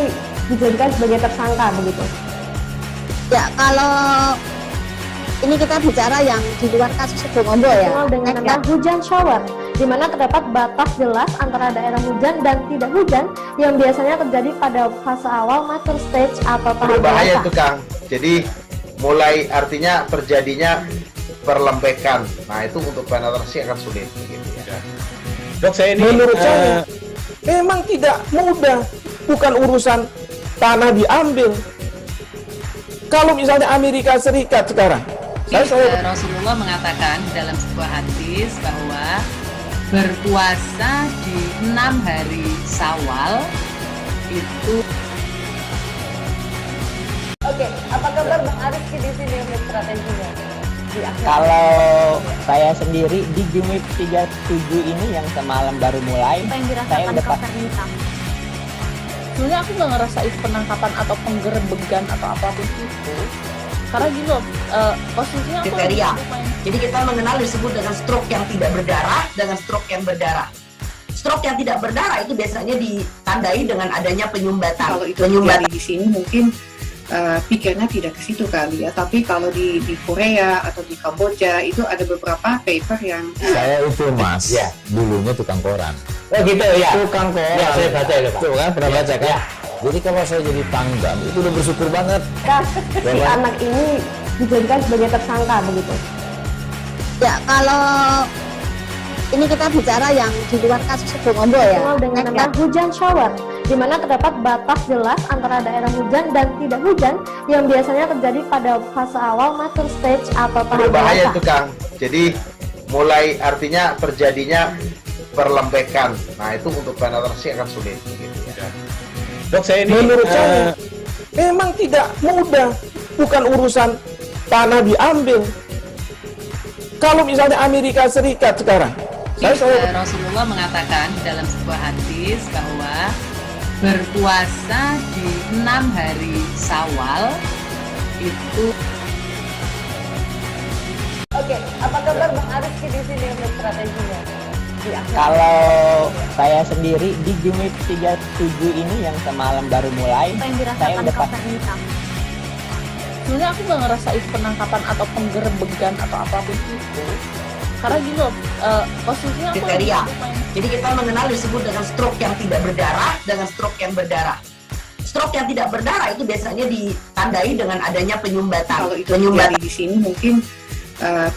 dijadikan sebagai tersangka begitu. Ya, kalau ini kita bicara yang di luar kasus Sibolga ya. Dikenal dengan nama hujan shower, di mana terdapat batas jelas antara daerah hujan dan tidak hujan yang biasanya terjadi pada fase awal mature stage atau tahap berbahaya dewasa. itu Kang. Jadi mulai artinya terjadinya perlembekan. Nah itu untuk penetrasi akan sulit. Gitu ya. Dok, saya ini menurut saya memang tidak mudah, bukan urusan tanah diambil. Kalau misalnya Amerika Serikat sekarang, Rasulullah mengatakan dalam sebuah hadis bahwa berpuasa di 6 hari Syawal itu. Oke, apa kabar Bang Ariski di sini untuk strateginya? Kalau saya sendiri di Gimik 37 ini yang semalam baru mulai, saya udah pas. Sebenarnya aku nggak ngerasain penangkapan atau penggerebegan atau apapun itu. Karena gitu loh, posisinya aku kriteria. Jadi kita mengenal disebut dengan stroke yang tidak berdarah dengan stroke yang berdarah. Stroke yang tidak berdarah itu biasanya ditandai dengan adanya penyumbatan. Kalau itu terjadi di sini mungkin pikirnya tidak ke situ kali ya, tapi kalau di Korea atau di Kamboja itu ada beberapa paper yang saya itu Mas, ya, dulunya tukang koran. Oh gitu ya. Tukang koran. Ya, saya baca itu Pak. Tuh kan pernah baca kan? Ya. Jadi kalau saya jadi tanggam itu udah bersyukur banget. Si anak ini dijadikan sebagai tersangka begitu. Ya, kalau ini kita bicara yang di luar kasus Sibolga ya. Dikenal dengan nama hujan shower, di mana terdapat batas jelas antara daerah hujan dan tidak hujan yang biasanya terjadi pada fase awal mature stage atau tahap berbahaya dewasa. itu Kang. Jadi mulai artinya terjadinya perlembekan. Nah itu untuk penetrasi akan sulit. Gitu ya. Dok, saya ini menurut saya memang tidak mudah, bukan urusan tanah diambil. Kalau misalnya Amerika Serikat sekarang, Rasulullah mengatakan dalam sebuah hadis bahwa berpuasa di 6 hari Syawal itu. Oke, apa kabar Bang Ariski di sini untuk strateginya? Kalau saya sendiri di Gimik 37 ini yang semalam baru mulai, saya udah pas. Sebenarnya aku nggak ngerasain penangkapan atau penggerebegan atau apapun itu. Karena gini loh, posisinya aku kriteria. Jadi kita mengenal disebut dengan stroke yang tidak berdarah dengan stroke yang berdarah. Stroke yang tidak berdarah itu biasanya ditandai dengan adanya penyumbatan. Kalau itu terjadi di sini mungkin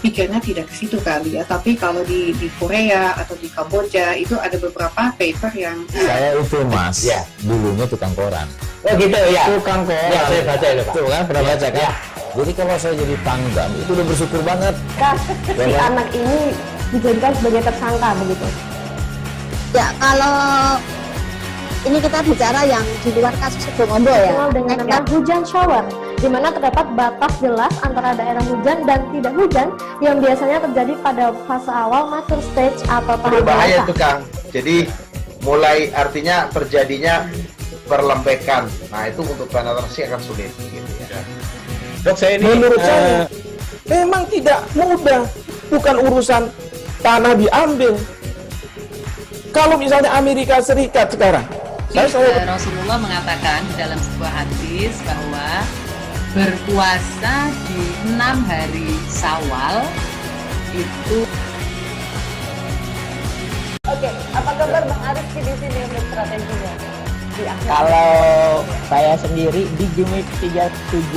pikirnya tidak ke situ kali ya, tapi kalau di Korea atau di Kamboja itu ada beberapa paper yang Saya itu Mas, dulunya tukang koran. Oh gitu ya. Tukang koran. Ya, saya baca itu Pak. Tuh kan, pernah baca kan? Ya. Jadi kalau saya jadi tanggam, itu udah bersyukur banget. Si anak ini dijadikan sebagai tersangka begitu. Ya, kalau ini kita bicara yang di luar kasus Sibolga ya. Dikenal dengan nama hujan shower, di mana terdapat batas jelas antara daerah hujan dan tidak hujan yang biasanya terjadi pada fase awal mature stage atau tahap Berbahaya dewasa. itu Kang. Jadi mulai artinya terjadinya perlembekan. Nah itu untuk penetrasi akan sulit. Gitu ya. Dok, saya ini menurut saya memang tidak mudah, bukan urusan tanah diambil. Kalau misalnya Amerika Serikat sekarang, Rasulullah mengatakan dalam sebuah hadis bahwa berpuasa di 6 hari Syawal itu. Oke, apa kabar Bang Arif di sini untuk strateginya? Kalau saya sendiri di Gimik 37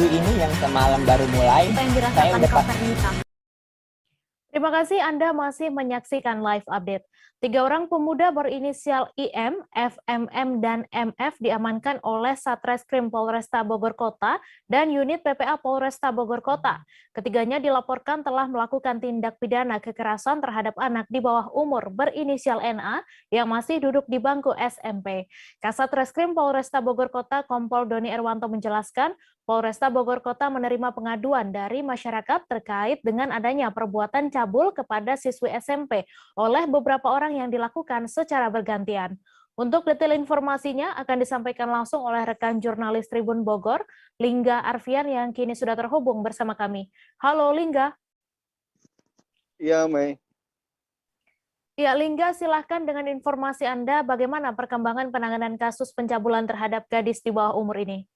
ini yang semalam baru mulai, saya udah Terima kasih Anda masih menyaksikan live update. 3 orang pemuda berinisial IM, FMM, dan MF diamankan oleh Satreskrim Polresta Bogor Kota dan unit PPA Polresta Bogor Kota. Ketiganya dilaporkan telah melakukan tindak pidana kekerasan terhadap anak di bawah umur berinisial NA yang masih duduk di bangku SMP. Kasat Reskrim Polresta Bogor Kota Kompol Doni Erwanto menjelaskan, Polresta Bogor Kota menerima pengaduan dari masyarakat terkait dengan adanya perbuatan cabul kepada siswi SMP oleh beberapa orang yang dilakukan secara bergantian. Untuk detail informasinya akan disampaikan langsung oleh rekan jurnalis Tribun Bogor, Lingga Arfian yang kini sudah terhubung bersama kami. Halo Lingga. Iya, Mei. Ya, Lingga, silahkan dengan informasi Anda bagaimana perkembangan penanganan kasus pencabulan terhadap gadis di bawah umur ini.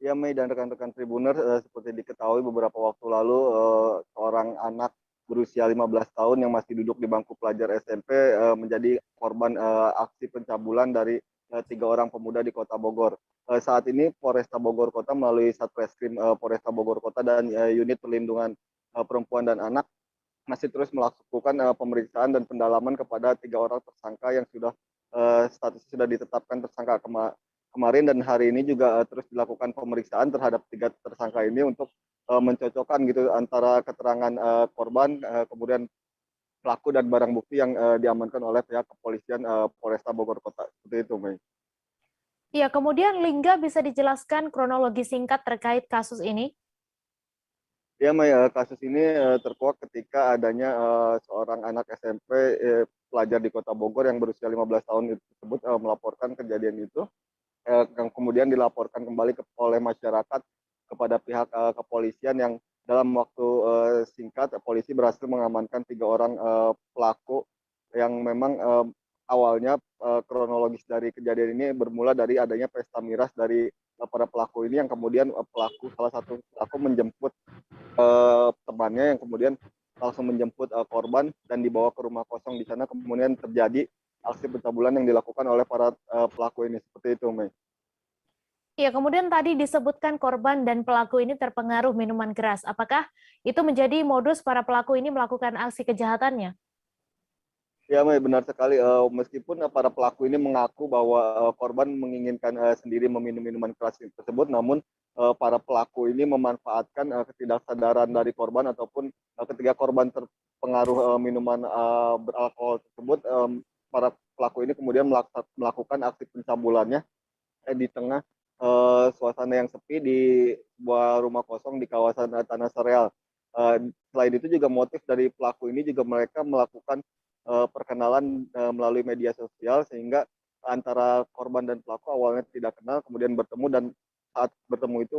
Ya, Mei dan rekan-rekan Tribuner, seperti diketahui beberapa waktu lalu, seorang anak berusia 15 tahun yang masih duduk di bangku pelajar SMP menjadi korban aksi pencabulan dari 3 orang pemuda di Kota Bogor. Saat ini Polresta Bogor Kota melalui Satreskrim Polresta Bogor Kota dan unit perlindungan perempuan dan anak masih terus melakukan pemeriksaan dan pendalaman kepada 3 orang tersangka yang sudah statusnya sudah ditetapkan tersangka kemarin, dan hari ini juga terus dilakukan pemeriksaan terhadap 3 tersangka ini untuk mencocokkan gitu antara keterangan korban, kemudian pelaku dan barang bukti yang diamankan oleh pihak kepolisian Polresta Bogor Kota. Seperti itu, Mei. Ya, kemudian Lingga bisa dijelaskan kronologi singkat terkait kasus ini? Ya, Mei, kasus ini terkuak ketika adanya seorang anak SMP pelajar di Kota Bogor yang berusia 15 tahun tersebut melaporkan kejadian itu, yang kemudian dilaporkan kembali oleh masyarakat kepada pihak kepolisian, yang dalam waktu singkat polisi berhasil mengamankan 3 orang pelaku yang memang awalnya kronologis dari kejadian ini bermula dari adanya pesta miras dari para pelaku ini, yang kemudian salah satu pelaku menjemput temannya yang kemudian langsung menjemput korban dan dibawa ke rumah kosong. Di sana kemudian terjadi aksi pencabulan yang dilakukan oleh para pelaku ini. Seperti itu, Mei. Ya, kemudian tadi disebutkan korban dan pelaku ini terpengaruh minuman keras. Apakah itu menjadi modus para pelaku ini melakukan aksi kejahatannya? Ya, Mei, benar sekali. Meskipun para pelaku ini mengaku bahwa korban menginginkan sendiri meminum minuman keras tersebut, namun para pelaku ini memanfaatkan ketidaksadaran dari korban, ataupun ketika korban terpengaruh minuman beralkohol tersebut, para pelaku ini kemudian melakukan aksi pencabulannya di tengah suasana yang sepi di sebuah rumah kosong di kawasan Tanah Sereal. Selain itu juga motif dari pelaku ini juga mereka melakukan perkenalan melalui media sosial, sehingga antara korban dan pelaku awalnya tidak kenal, kemudian bertemu, dan saat bertemu itu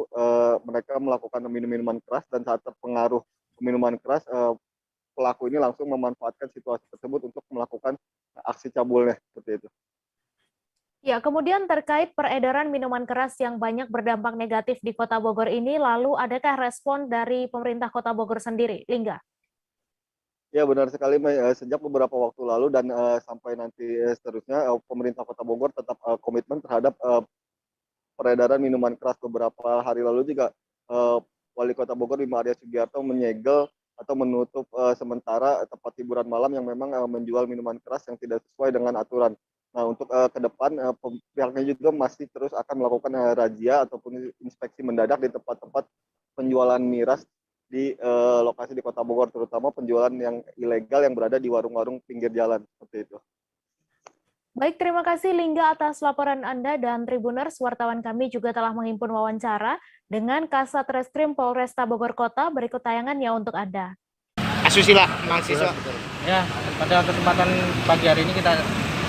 mereka melakukan minuman keras, dan saat terpengaruh minuman keras pelaku ini langsung memanfaatkan situasi tersebut untuk melakukan aksi cabulnya. Seperti itu. Ya, kemudian terkait peredaran minuman keras yang banyak berdampak negatif di Kota Bogor ini, lalu adakah respon dari pemerintah Kota Bogor sendiri, Lingga? Ya benar sekali, Mei. Sejak beberapa waktu lalu dan sampai nanti seterusnya, pemerintah Kota Bogor tetap komitmen terhadap peredaran minuman keras. Beberapa hari lalu juga Wali Kota Bogor Bima Arya Sugiarto menyegel atau menutup sementara tempat hiburan malam yang memang menjual minuman keras yang tidak sesuai dengan aturan. Nah, untuk ke depan pihaknya juga masih terus akan melakukan razia ataupun inspeksi mendadak di tempat-tempat penjualan miras di lokasi di Kota Bogor, terutama penjualan yang ilegal yang berada di warung-warung pinggir jalan, seperti itu. Baik, terima kasih Lingga atas laporan Anda, dan Tribuners, wartawan kami juga telah menghimpun wawancara dengan Kasat Reskrim Polresta Bogor Kota. Berikut tayangannya untuk Anda. Asusila, mahasiswa. Ya, pada kesempatan pagi hari ini kita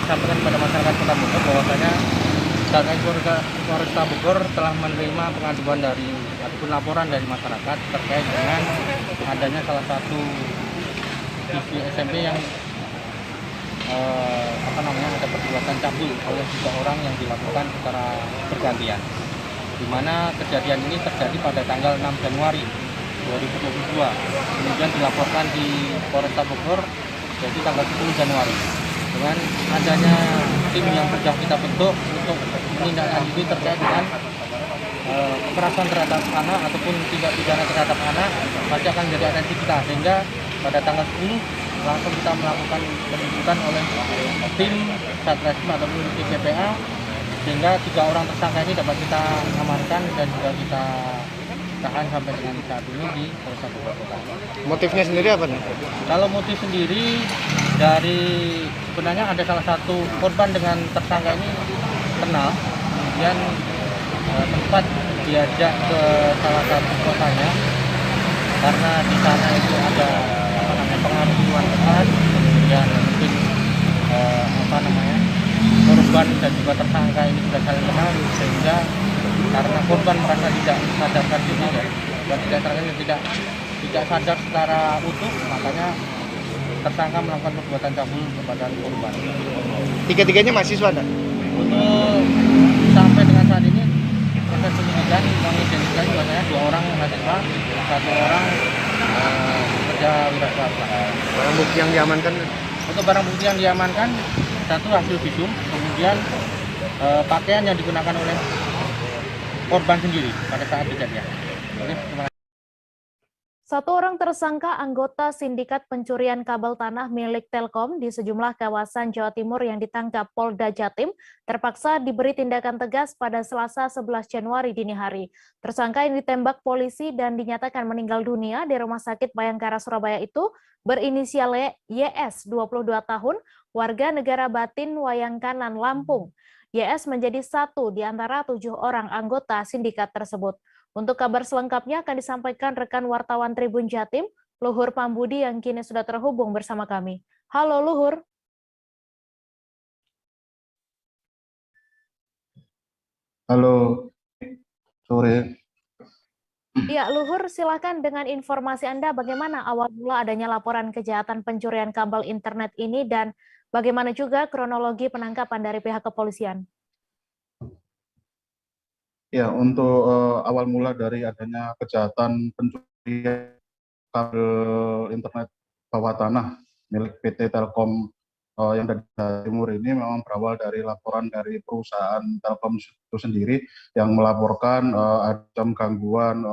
sampaikan kepada masyarakat Kota Bogor bahwasanya Satgas Polresta Bogor telah menerima pengaduan ataupun laporan dari masyarakat terkait dengan adanya salah satu siswi SMP yang ada perbuatan cabul oleh 3 orang yang dilakukan secara bergantian. Di mana kejadian ini terjadi pada tanggal 6 Januari 2022. Kemudian dilaporkan di Polresta Bogor jadi tanggal 10 Januari. Dengan adanya tim yang sudah kita bentuk untuk menindaklanjuti terkait dengan kekerasan terhadap anak ataupun tindak pidana terhadap anak, pasti akan menjadi atensi kita, sehingga pada tanggal 10 langsung kita melakukan penuntutan oleh tim Satreskrim ataupun tim PPA, sehingga 3 orang tersangka ini dapat kita amankan dan juga kita tahan sampai dengan saat ini di Polresta Bogor Kota. Motifnya sendiri apa nih? Kalau motif sendiri dari sebenarnya ada salah satu korban dengan tersangka ini kenal, kemudian sempat diajak ke salah satu kotanya karena di sana itu ada pengaruh minuman keras, kemudian mungkin korban dan juga tersangka ini sudah saling kenal, sehingga karena korban merasa tidak sadarkan diri dan tidak sadar secara utuh, makanya tersangka melakukan perbuatan cabul kepada korban. Tiga-tiganya mahasiswa, Anda? Untuk sampai dengan saat ini proses penyidikan mengidentifikasi bahwasanya 2 orang mahasiswa, 1 orang pekerja wira swasta. Barang bukti yang diamankan? Untuk barang bukti yang diamankan, 1 hasil visum, kemudian pakaian yang digunakan oleh korban sendiri pada saat kejadian. Terima kasih. 1 orang tersangka anggota sindikat pencurian kabel tanah milik Telkom di sejumlah kawasan Jawa Timur yang ditangkap Polda Jatim terpaksa diberi tindakan tegas pada Selasa 11 Januari dini hari. Tersangka yang ditembak polisi dan dinyatakan meninggal dunia di Rumah Sakit Bayangkara Surabaya itu berinisial YS, 22 tahun, warga negara Batin Wayangkanan, Lampung. YS menjadi 1 di antara 7 orang anggota sindikat tersebut. Untuk kabar selengkapnya akan disampaikan rekan wartawan Tribun Jatim, Luhur Pambudi, yang kini sudah terhubung bersama kami. Halo Luhur. Halo, sore. Ya, Luhur, silakan dengan informasi Anda bagaimana awal mula adanya laporan kejahatan pencurian kabel internet ini dan bagaimana juga kronologi penangkapan dari pihak kepolisian. Ya, untuk awal mula dari adanya kejahatan pencurian kabel internet bawah tanah milik PT Telkom yang dari Jawa Timur ini memang berawal dari laporan dari perusahaan Telkom itu sendiri yang melaporkan ada gangguan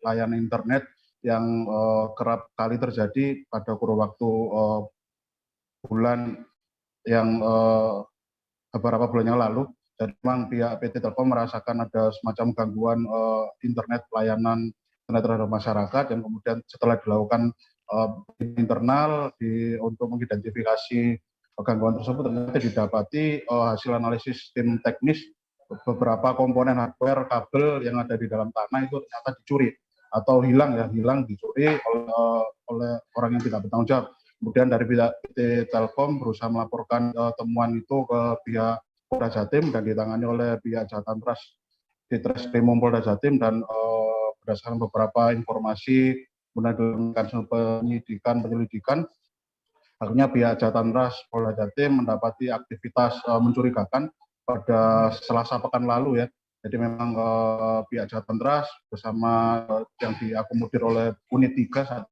layanan internet yang kerap kali terjadi pada kurun waktu bulan yang beberapa bulan yang lalu. Dan memang pihak PT Telkom merasakan ada semacam gangguan internet pelayanan internet terhadap masyarakat, yang kemudian setelah dilakukan internal untuk mengidentifikasi gangguan tersebut, ternyata didapati hasil analisis tim teknis beberapa komponen hardware kabel yang ada di dalam tanah itu ternyata dicuri atau hilang dicuri oleh orang yang tidak bertanggung jawab. Kemudian dari pihak PT Telkom berusaha melaporkan temuan itu ke pihak Polda Jatim dan ditangani oleh pihak Jatantras di Treskrimum Polda Jatim, dan berdasarkan beberapa informasi melakukan penyelidikan, akhirnya pihak Jatantras Polda Jatim mendapati aktivitas mencurigakan pada Selasa pekan lalu ya. Jadi memang pihak Jatantras bersama yang diakomodir oleh Unit 3 1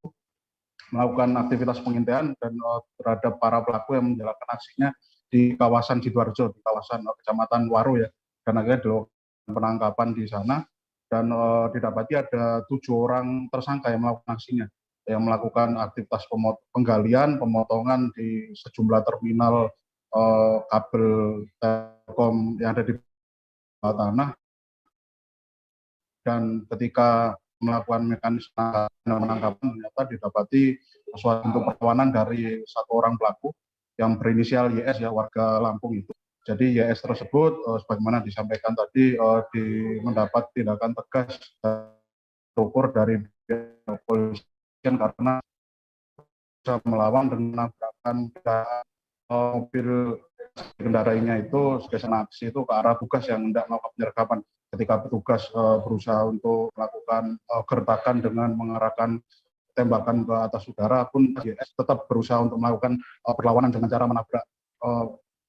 melakukan aktivitas pengintaian dan terhadap para pelaku yang menjalankan aksinya di kawasan Sidoarjo, di kawasan Kecamatan Waru ya, dan akhirnya dilakukan penangkapan di sana dan didapati ada 7 orang tersangka yang melakukan aksinya, yang melakukan aktivitas penggalian, pemotongan di sejumlah terminal kabel Telkom yang ada di bawah tanah, dan ketika melakukan mekanisme penangkapan ternyata didapati suatu bentuk perlawanan dari 1 orang pelaku yang berinisial YS ya, warga Lampung itu. Jadi YS tersebut sebagaimana disampaikan tadi mendapat tindakan tegas dan terukur dari kepolisian karena bisa melawan dengan menabrakkan mobil kendarainya itu sebagai aksi itu ke arah tugas yang hendak melakukan penyergapan. Ketika petugas berusaha untuk melakukan gertakan dengan mengarahkan tembakan ke atas udara pun YS tetap berusaha untuk melakukan perlawanan dengan cara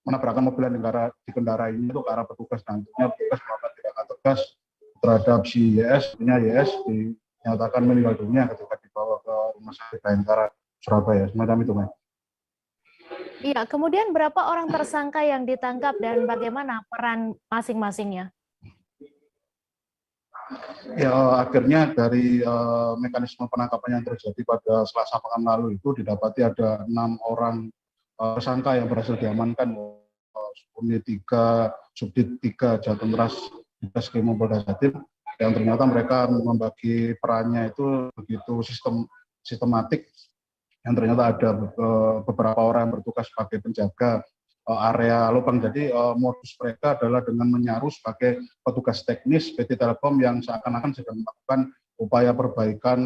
menabrakkan mobil yang dikendarainya itu ke arah petugas. Nantinya petugas melakukan tindakan tegas terhadap si YS. YS dinyatakan meninggal dunia ketika dibawa ke Rumah Sakit Bayangkara Surabaya. Semacam itu, Mas. Iya, kemudian berapa orang tersangka yang ditangkap dan bagaimana peran masing-masingnya? Ya, akhirnya dari mekanisme penangkapan yang terjadi pada Selasa pekan lalu itu didapati ada 6 orang tersangka yang berhasil diamankan, Unit 3, Subdit 3 Jatentras Ditreskrim Polda Jatim, yang ternyata mereka membagi perannya itu begitu sistematik, yang ternyata ada beberapa orang yang bertugas sebagai penjaga area lubang. Jadi modus mereka adalah dengan menyaru sebagai petugas teknis PT Telkom yang seakan-akan sedang melakukan upaya perbaikan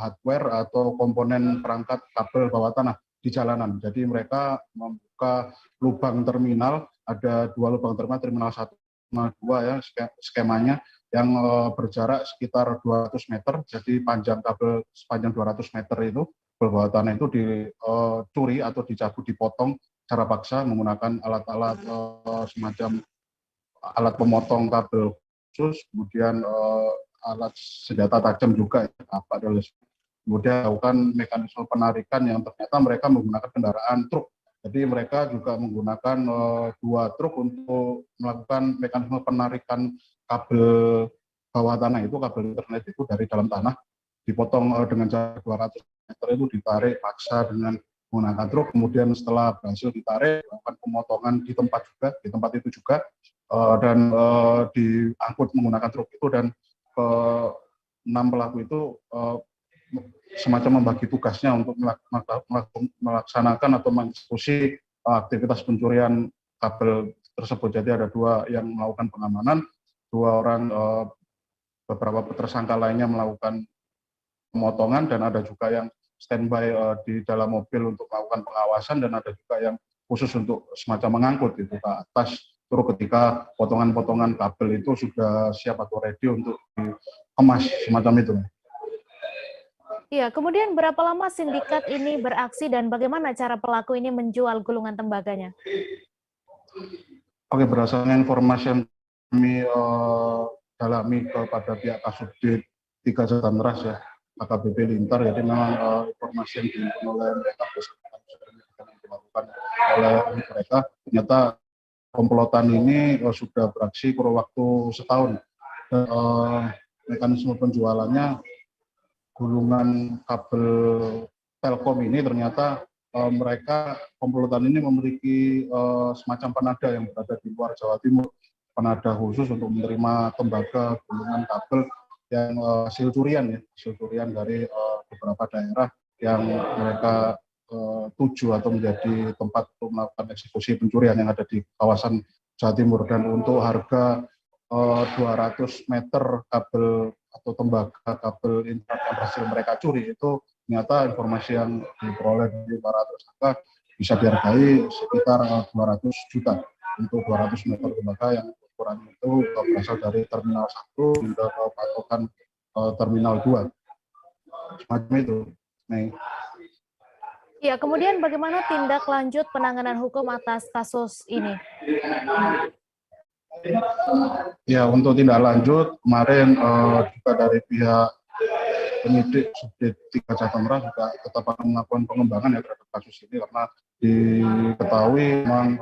hardware atau komponen perangkat kabel bawah tanah di jalanan. Jadi mereka membuka lubang terminal, ada 2 lubang terminal 1 sama 2 ya skemanya, yang berjarak sekitar 200 meter. Jadi panjang kabel sepanjang 200 meter itu kabel bawah tanah itu dicuri atau dicabut, dipotong secara paksa menggunakan alat-alat semacam alat pemotong kabel khusus, kemudian alat senjata tajam juga, kemudian lakukan mekanisme penarikan yang ternyata mereka menggunakan kendaraan truk. Jadi mereka juga menggunakan 2 truk untuk melakukan mekanisme penarikan kabel bawah tanah itu, kabel internet itu dari dalam tanah, dipotong dengan jarak 200 meter itu ditarik paksa dengan menggunakan truk. Kemudian setelah berhasil ditarik, melakukan pemotongan di tempat itu juga, dan diangkut menggunakan truk itu, dan 6 pelaku itu semacam membagi tugasnya untuk melaksanakan atau mengeksekusi aktivitas pencurian kabel tersebut. Jadi ada 2 yang melakukan pengamanan, 2 orang beberapa tersangka lainnya melakukan pemotongan, dan ada juga yang standby di dalam mobil untuk melakukan pengawasan, dan ada juga yang khusus untuk semacam mengangkut itu ke atas truk ketika potongan-potongan kabel itu sudah siap atau ready untuk dikemas, semacam itu. Iya, kemudian berapa lama sindikat ini beraksi dan bagaimana cara pelaku ini menjual gulungan tembaganya? Oke, berdasarkan informasi yang kami dalami kepada pihak Kasubdit 3 Jatentras ya, AKBP Lintar, jadi memang informasi yang dihimpun oleh mereka yang dilakukan oleh mereka, ternyata komplotan ini sudah beraksi kurun waktu setahun. Dan, mekanisme penjualannya gulungan kabel Telkom ini ternyata mereka komplotan ini memiliki semacam penada yang berada di luar Jawa Timur, penada khusus untuk menerima tembaga gulungan kabel yang hasil curian dari beberapa daerah yang mereka tuju atau menjadi tempat untuk melakukan eksekusi pencurian yang ada di kawasan Jawa Timur. Dan untuk harga 200 meter kabel atau tembaga kabel internet yang berhasil mereka curi itu ternyata informasi yang diperoleh dari para tersangka bisa dihargai sekitar 200 juta untuk 200 meter tembaga yang ukuran itu berasal dari Terminal 1 hingga ke patokan Terminal 2. Semacam itu. Ya, kemudian bagaimana tindak lanjut penanganan hukum atas kasus ini? Ya, untuk tindak lanjut kemarin juga dari pihak penyidik Subdit 3 Jatimerah juga tetap akan melakukan pengembangan ya terhadap kasus ini, karena diketahui memang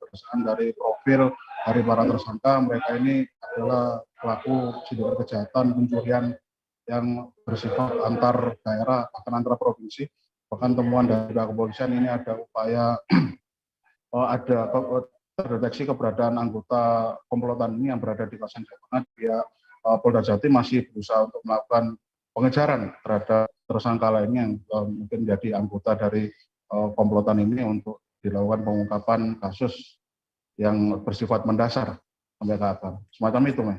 berdasarkan dari profil dari para tersangka, mereka ini adalah pelaku sindikat kejahatan pencurian yang bersifat antar daerah bahkan antar provinsi. Bahkan temuan dari pihak kepolisian ini ada upaya ada terdeteksi keberadaan anggota komplotan ini yang berada di kawasan Jawa Tengah. Pihak Polda Jatim masih berusaha untuk melakukan pengejaran terhadap tersangka lainnya yang mungkin menjadi anggota dari komplotan ini untuk dilakukan pengungkapan kasus yang bersifat mendasar sampai ke akar. Semacam itu, Mei.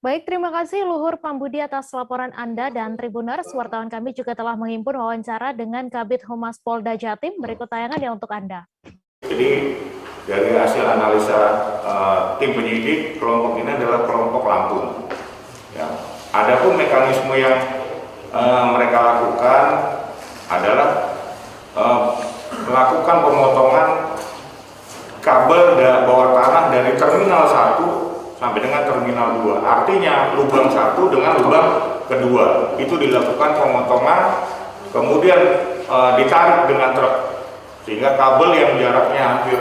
Baik, terima kasih Luhur Pambudi atas laporan Anda, dan Tribuners, wartawan kami juga telah menghimpun wawancara dengan Kabid Humas Polda Jatim. Berikut tayangan yang untuk Anda. Jadi dari hasil analisa tim penyidik, kelompok ini adalah kelompok Lampung. Ya. Adapun mekanisme yang mereka lakukan adalah melakukan pemotongan kabel bawah tanah dari Terminal 1 sampai dengan Terminal 2. Artinya lubang 1 dengan lubang kedua. Itu dilakukan pemotongan, kemudian ditarik dengan truk. Sehingga kabel yang jaraknya hampir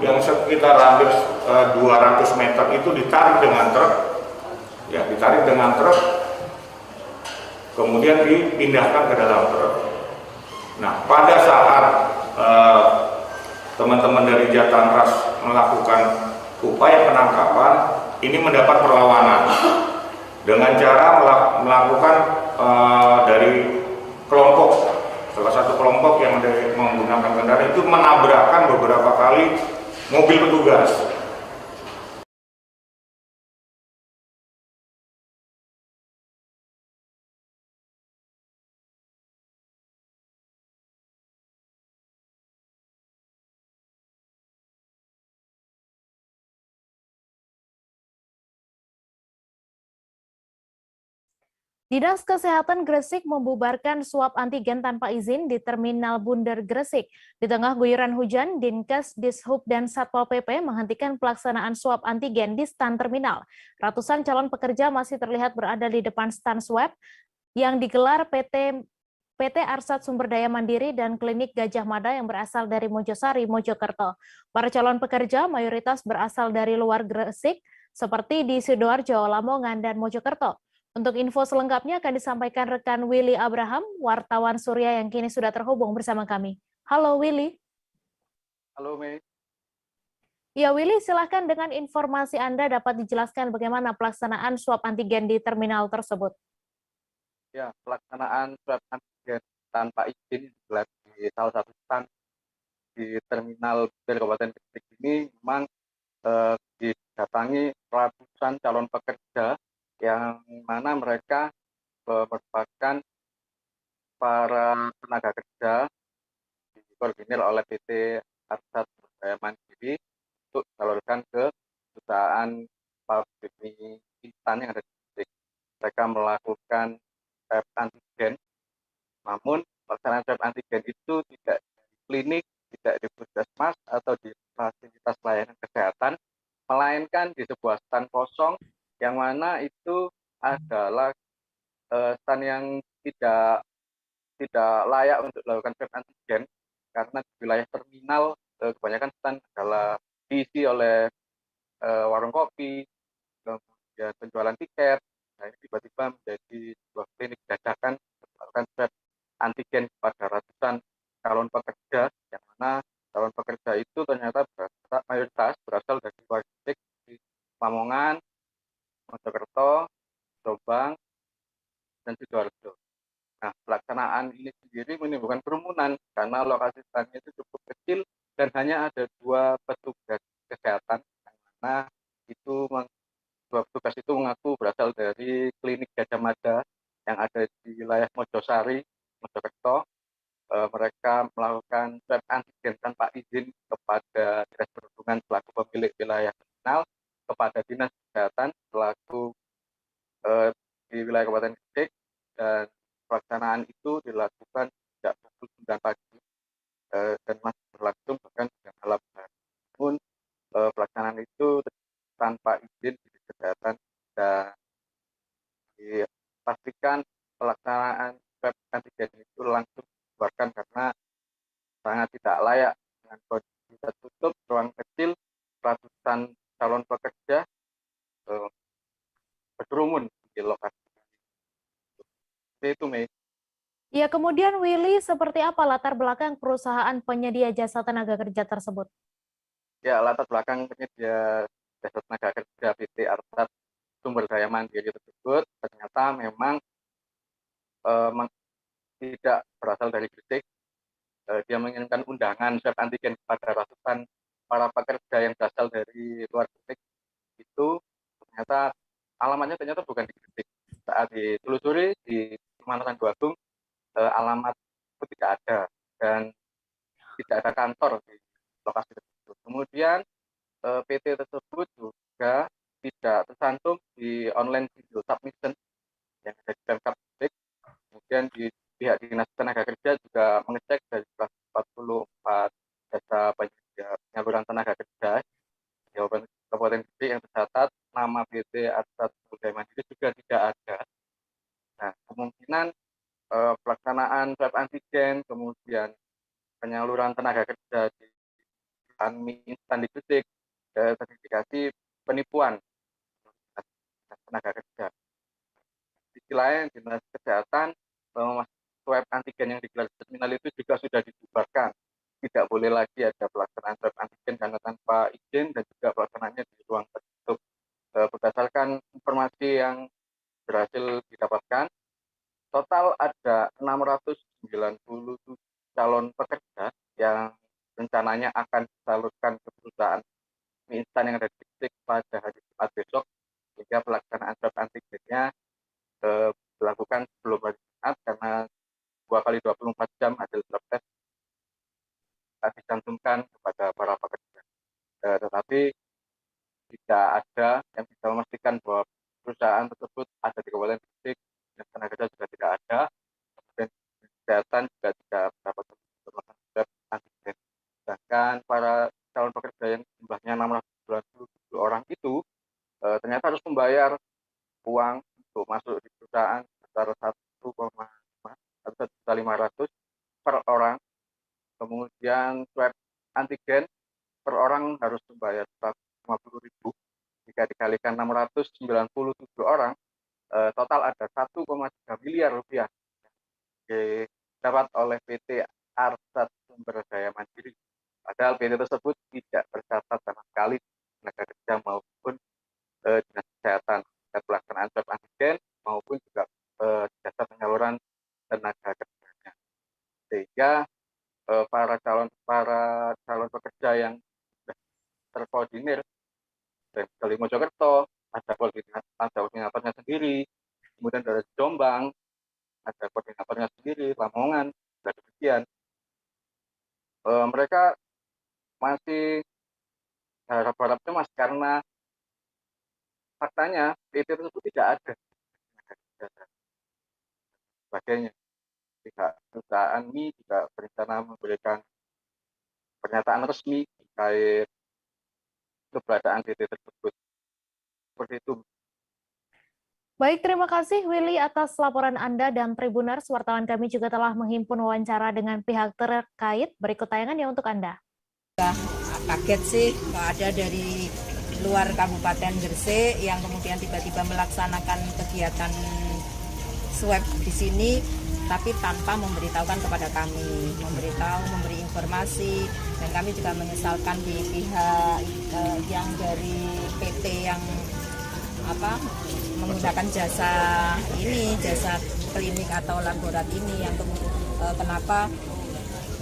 yang sekitar hampir 200 meter itu ditarik dengan truk. Ya, ditarik dengan truk, kemudian dipindahkan ke dalam truk. Nah, pada saat teman-teman dari Jatantras melakukan upaya penangkapan, ini mendapat perlawanan dengan cara melakukan dari kelompok, salah satu kelompok yang menggunakan kendaraan itu menabrakkan beberapa kali mobil petugas. Dinas Kesehatan Gresik membubarkan swab antigen tanpa izin di Terminal Bunder Gresik. Di tengah guyuran hujan, Dinkes, Dishub, dan Satpol PP menghentikan pelaksanaan swab antigen di stan terminal. Ratusan calon pekerja masih terlihat berada di depan stan swab yang digelar PT Arsat Sumber Daya Mandiri dan Klinik Gajah Mada yang berasal dari Mojosari, Mojokerto. Para calon pekerja mayoritas berasal dari luar Gresik, seperti di Sidoarjo, Lamongan, dan Mojokerto. Untuk info selengkapnya akan disampaikan rekan Willy Abraham, wartawan Surya yang kini sudah terhubung bersama kami. Halo Willy. Halo Mei. Ya Willy, silahkan dengan informasi Anda dapat dijelaskan bagaimana pelaksanaan swab antigen di terminal tersebut. Ya, pelaksanaan swab antigen tanpa izin di salah satu stan di terminal Kabupaten Gresik ini memang didatangi ratusan calon pekerja yang mana mereka merupakan para tenaga kerja dikoordinir oleh PT Arsat Sumber Daya Mandiri untuk disalurkan ke perusahaan pabrik mie instan yang ada di Gresik. Mereka melakukan swab antigen, namun pelaksanaan swab antigen itu tidak di klinik, tidak di puskesmas atau di fasilitas layanan kesehatan, melainkan di sebuah stan kosong yang mana itu adalah stan yang tidak layak untuk dilakukan swab antigen, karena di wilayah terminal kebanyakan stan adalah diisi oleh warung kopi, kemudian penjualan tiket. Nah, ini tiba-tiba menjadi sebuah klinik dadakan melakukan swab antigen kepada ratusan calon pekerja, yang mana calon pekerja itu ternyata mayoritas berasal dari luar Gresik, di Lamongan, Mojokerto, Jombang, dan Sidoarjo. Nah, pelaksanaan ini sendiri menimbulkan kerumunan karena lokasi standnya itu cukup kecil dan hanya ada 2 petugas kesehatan, yang mana itu 2 petugas itu mengaku berasal dari Klinik Gajah Mada yang ada di wilayah Mojosari, Mojokerto. Mereka melakukan swab antigen tanpa izin kepada Dinas Perhubungan selaku pemilik wilayah terminal, kepada Dinas Kesehatan selaku di wilayah Kabupaten Gresik, dan pelaksanaan itu dilakukan sejak pukul 9 pagi dan masih berlangsung bahkan hingga malam hari. Namun pelaksanaan itu tanpa izin Dinas Kesehatan dan dipastikan pelaksanaan swab antigen itu langsung dikeluarkan karena sangat tidak layak dengan kondisi tertutup, ruang kecil, ratusan calon pekerja berkerumun di lokasi. Itu, Mei. Ya, kemudian Willy, seperti apa latar belakang perusahaan penyedia jasa tenaga kerja tersebut? Ya, latar belakang penyedia jasa tenaga kerja PT Arsat Sumber Daya Mandiri tersebut ternyata memang tidak berasal dari Gresik. Dia mengirimkan undangan swab antigen kepada ratusan para pekerja yang berasal dari luar Gresik. Itu ternyata alamatnya ternyata bukan di Gresik. Saat ditelusuri di Kecamatan Duagung, alamat itu tidak ada dan tidak ada kantor di lokasi tersebut. Kemudian PT tersebut juga tidak tercantum di online video submission yang ada di Pemkab Gresik. Kemudian di pihak Dinas Tenaga Kerja juga mengecek dari 44 jasa penyaluran tenaga kerja di Kabupaten Gresik yang tercatat nama PT Arsat Sumber Daya Mandiri juga tidak ada. Nah, kemungkinan pelaksanaan swab antigen, kemudian penyaluran tenaga kerja di mie instan di Gresik terindikasi penipuan tenaga kerja. Di sisi lain, Dinas Kesehatan swab antigen yang digelar di terminal itu juga sudah dibubarkan. Tidak boleh lagi ada pelaksanaan swab antigen karena tanpa izin dan juga pelaksanaannya di ruang tertutup. Berdasarkan informasi yang berhasil didapatkan, total ada 697 calon pekerja yang rencananya akan disalurkan ke perusahaan mie instan yang ada di Gresik pada hari Jumat besok, sehingga pelaksanaan swab antigennya dilakukan sebelum hari Jumat karena 2 kali 24 jam hasil swab test dicantumkan kepada para pekerja. Tetapi tidak ada yang bisa memastikan bahwa perusahaan tersebut ada di Kabupaten Gresik, dan tenaga kerja juga tidak ada, kemudian kesehatan juga tidak dapat melakukan swab antigen. Sedangkan para calon pekerja yang jumlahnya 697 orang itu ternyata harus membayar uang untuk masuk di perusahaan sebesar 1,500 per orang. Kemudian swab antigen per orang harus membayar 150.000. Jika dikalikan 697 orang, total ada 1,3 miliar rupiah yang didapat oleh PT Arsat Sumber Daya Mandiri. Padahal PT tersebut tidak tercatat sama sekali tenaga kerja maupun dinas kesehatan dan pelaksanaan swab antigen maupun juga jasa penyaluran tenaga kerjanya. Sehingga para calon pekerja yang sudah terkoordinir dari Mojokerto ada koordinatornya sendiri, kemudian dari Jombang ada koordinatornya sendiri, Lamongan dan demikian. Mereka masih harap-harapnya mas karena faktanya PT tersebut tidak ada sebagainya. Pihak perusahaan mie juga berencana memberikan pernyataan resmi terkait keberadaan PT tersebut. Seperti itu. Baik, terima kasih Willy atas laporan Anda, dan Tribuners, wartawan kami juga telah menghimpun wawancara dengan pihak terkait. Berikut tayangannya untuk Anda. Kaget sih kalau ada dari luar Kabupaten Gresik yang kemudian tiba-tiba melaksanakan kegiatan swab di sini, tapi tanpa memberitahukan kepada kami, memberi informasi, dan kami juga menyesalkan di pihak yang dari PT yang menggunakan jasa klinik atau laborat ini yang kenapa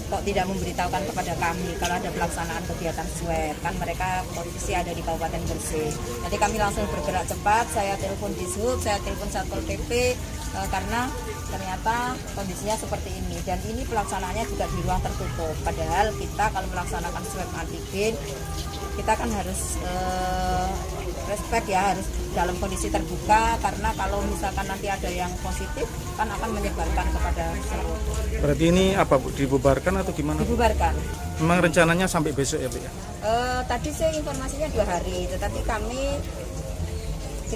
kok tidak memberitahukan kepada kami kalau ada pelaksanaan kegiatan swab, kan mereka posisi ada di Kabupaten Gresik. Jadi kami langsung bergerak cepat, saya telepon Dishub, saya telepon Satpol PP karena ternyata kondisinya seperti ini, dan ini pelaksanaannya juga di ruang tertutup. Padahal kita kalau melaksanakan swab antigen kita kan harus respect ya, harus dalam kondisi terbuka, karena kalau misalkan nanti ada yang positif kan akan menyebarkan kepada seluruh. Berarti ini apa Bu, dibubarkan atau gimana? Dibubarkan. Memang rencananya sampai besok ya Bu ya? Tadi sih informasinya 2 hari, tetapi kami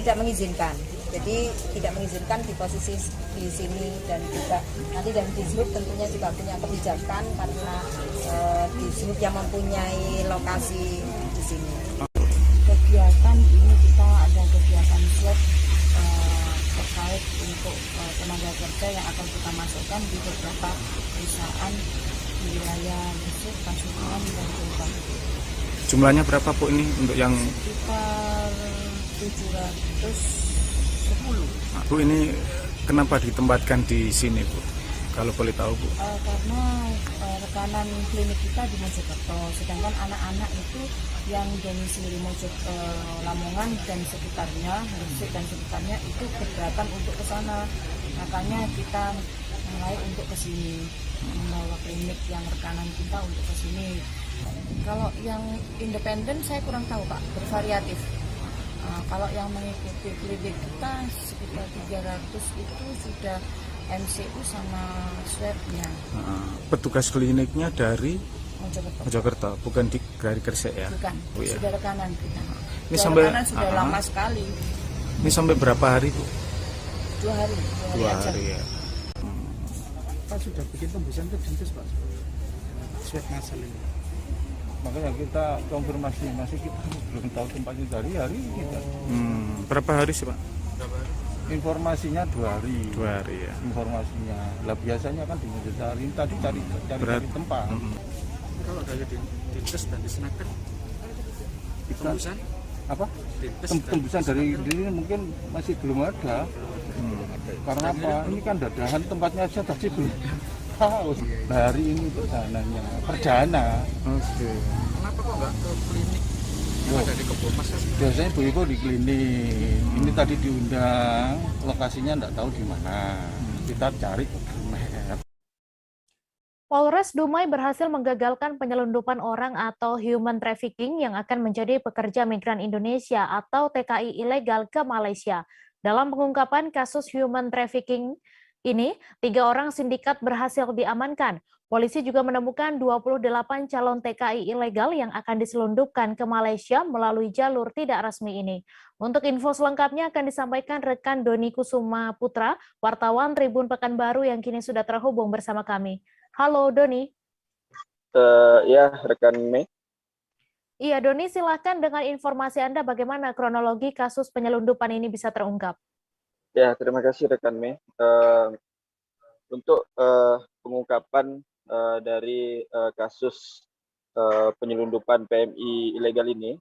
tidak mengizinkan Jadi tidak mengizinkan di posisi di sini, dan juga nanti dari Dishub tentunya juga punya kebijakan karena Dishub yang mempunyai lokasi di sini. Kegiatan ini kita ada kegiatan swab terkait untuk tenaga kerja yang akan kita masukkan di beberapa perusahaan di wilayah Dishub, Pasuruan, dan Jombang. Jumlahnya berapa Bu ini untuk yang sekitar 710. Nah, Bu, ini kenapa ditempatkan di sini Bu? Kalau boleh tahu Bu. Karena rekanan klinik kita di Mojokerto, sedangkan anak-anak itu yang domisili Lamongan dan sekitarnya, Gresik dan sekitarnya itu keberatan untuk ke sana. Makanya kita mulai untuk ke sini, membawa klinik yang rekanan kita untuk ke sini. Kalau yang independen saya kurang tahu Pak, bervariatif. Kalau yang mengikuti klinik kita sekitar 300 itu sudah MCU sama swabnya. Petugas kliniknya dari Mojokerto. Mojokerto, bukan dari Gresik ya? Bukan, ya. sudah rekanan kita. Ini sampai sudah lama sekali. Ini sampai berapa hari Bu? 2 hari. 2 hari ya. Pak sudah bikin tembusan ke Dinkes Pak, swab masal ini. Makanya kita konfirmasi, masih kita belum tahu tempatnya dari hari kita. Berapa hari sih Pak? Informasinya 2 hari. 2 hari ya. Informasinya. Lah biasanya kan di Mojosari tadi cari tempat. Kalau dari Dinkes dan Disnaker tembusan apa? Tembusan dari ini mungkin masih belum ada. Karena apa? Ini kan dadahan tempatnya aja tadi belum tahu. Hari ini perjananya perdana. Oke. Kenapa kok nggak ke klinik? Ada di Kebomas. Biasanya ibu-ibu di klinik. Ini tadi diundang, lokasinya nggak tahu di mana. Kita cari ke map. Polres Dumai berhasil menggagalkan penyelundupan orang atau human trafficking yang akan menjadi pekerja migran Indonesia atau TKI ilegal ke Malaysia. Dalam pengungkapan kasus human trafficking ini, 3 orang sindikat berhasil diamankan. Polisi juga menemukan 28 calon TKI ilegal yang akan diselundupkan ke Malaysia melalui jalur tidak resmi ini. Untuk info selengkapnya akan disampaikan rekan Doni Kusuma Putra, wartawan Tribun Pekanbaru yang kini sudah terhubung bersama kami. Halo Doni. Ya, rekan Mei. Iya Doni, silahkan dengan informasi Anda bagaimana kronologi kasus penyelundupan ini bisa terungkap. Ya, terima kasih rekan Mei. Untuk pengungkapan dari kasus penyelundupan PMI ilegal ini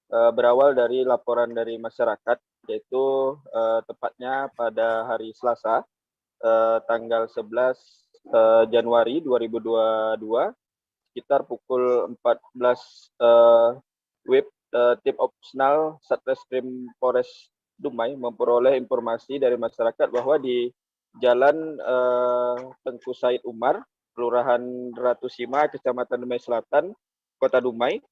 berawal dari laporan dari masyarakat, yaitu tepatnya pada hari Selasa, tanggal 11 Januari 2022, sekitar pukul 14 WIB, tim opsional Satreskrim Polres Dumai memperoleh informasi dari masyarakat bahwa di Jalan Tengku Said Umar, Kelurahan Ratu Sima, Kecamatan Dumai Selatan, Kota Dumai,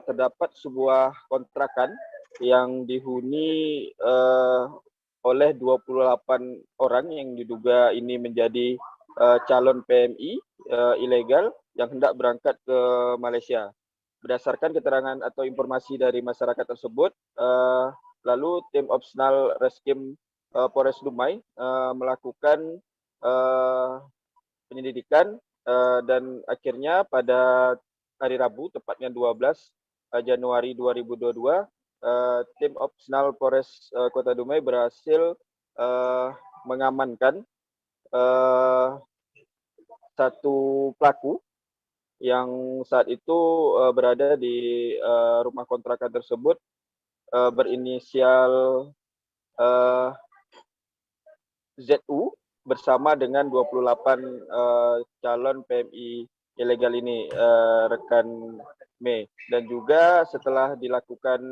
terdapat sebuah kontrakan yang dihuni oleh 28 orang yang diduga ini menjadi calon PMI ilegal yang hendak berangkat ke Malaysia. Berdasarkan keterangan atau informasi dari masyarakat tersebut, lalu tim opsional Reskrim Polres Dumai melakukan penyelidikan dan akhirnya pada hari Rabu, tepatnya 12 Januari 2022, tim opsional Polres Kota Dumai berhasil mengamankan satu pelaku yang saat itu berada di rumah kontrakan tersebut, berinisial ZU bersama dengan 28 calon PMI ilegal ini, rekan Mei. Dan juga setelah dilakukan,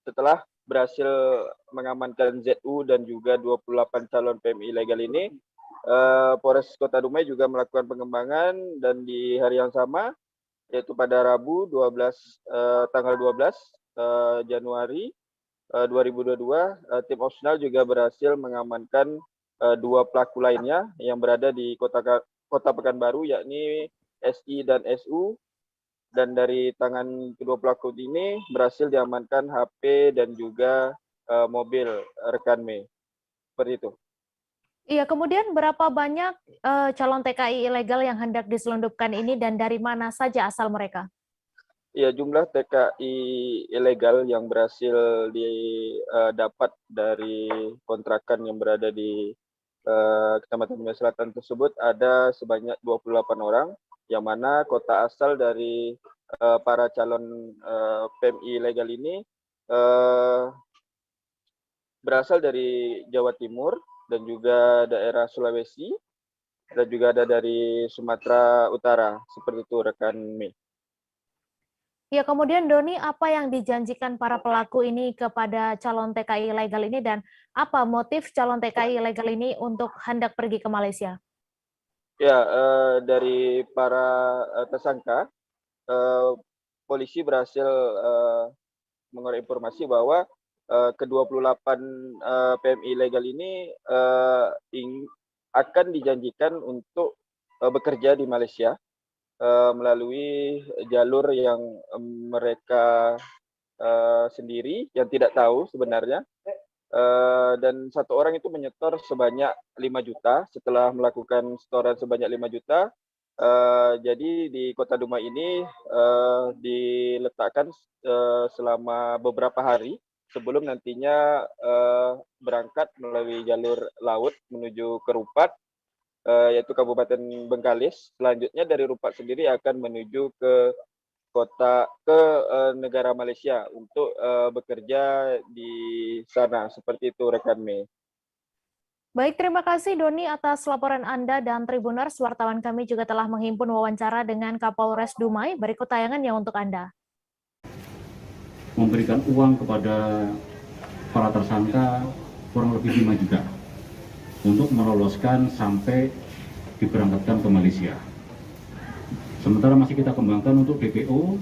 setelah berhasil mengamankan ZU dan juga 28 calon PMI ilegal ini, Polres Kota Dumai juga melakukan pengembangan, dan di hari yang sama, yaitu pada Rabu tanggal 12 Januari 2022, tim opsional juga berhasil mengamankan 2 pelaku lainnya yang berada di Kota Pekanbaru, yakni SI dan SU. Dan dari tangan kedua pelaku ini berhasil diamankan HP dan juga mobil rekan Mei. Seperti itu. Iya, kemudian berapa banyak calon TKI ilegal yang hendak diselundupkan ini dan dari mana saja asal mereka? Ya, jumlah TKI ilegal yang berhasil didapat dari kontrakan yang berada di Kecamatan Dumai Selatan tersebut ada sebanyak 28 orang, yang mana kota asal dari para calon PMI ilegal ini berasal dari Jawa Timur dan juga daerah Sulawesi, dan juga ada dari Sumatera Utara. Seperti itu rekan Mei. Ya, kemudian Doni, apa yang dijanjikan para pelaku ini kepada calon TKI ilegal ini dan apa motif calon TKI ilegal ini untuk hendak pergi ke Malaysia? Ya, dari para tersangka, polisi berhasil mengorek informasi bahwa ke-28 PMI ilegal ini akan dijanjikan untuk bekerja di Malaysia melalui jalur yang mereka sendiri yang tidak tahu sebenarnya, dan satu orang itu menyetor sebanyak 5 juta setelah melakukan setoran sebanyak 5 juta. Jadi di Kota Dumai ini diletakkan selama beberapa hari sebelum nantinya berangkat melalui jalur laut menuju ke Rupat, yaitu Kabupaten Bengkalis. Selanjutnya dari Rupat sendiri akan menuju ke negara Malaysia untuk bekerja di sana. Seperti itu rekan Mei. Baik, terima kasih Doni atas laporan Anda, dan Tribuners, wartawan kami juga telah menghimpun wawancara dengan Kapolres Dumai. Berikut tayangannya untuk Anda. Memberikan uang kepada para tersangka kurang lebih 5 juta untuk meloloskan sampai diberangkatkan ke Malaysia. Sementara masih kita kembangkan untuk DPO.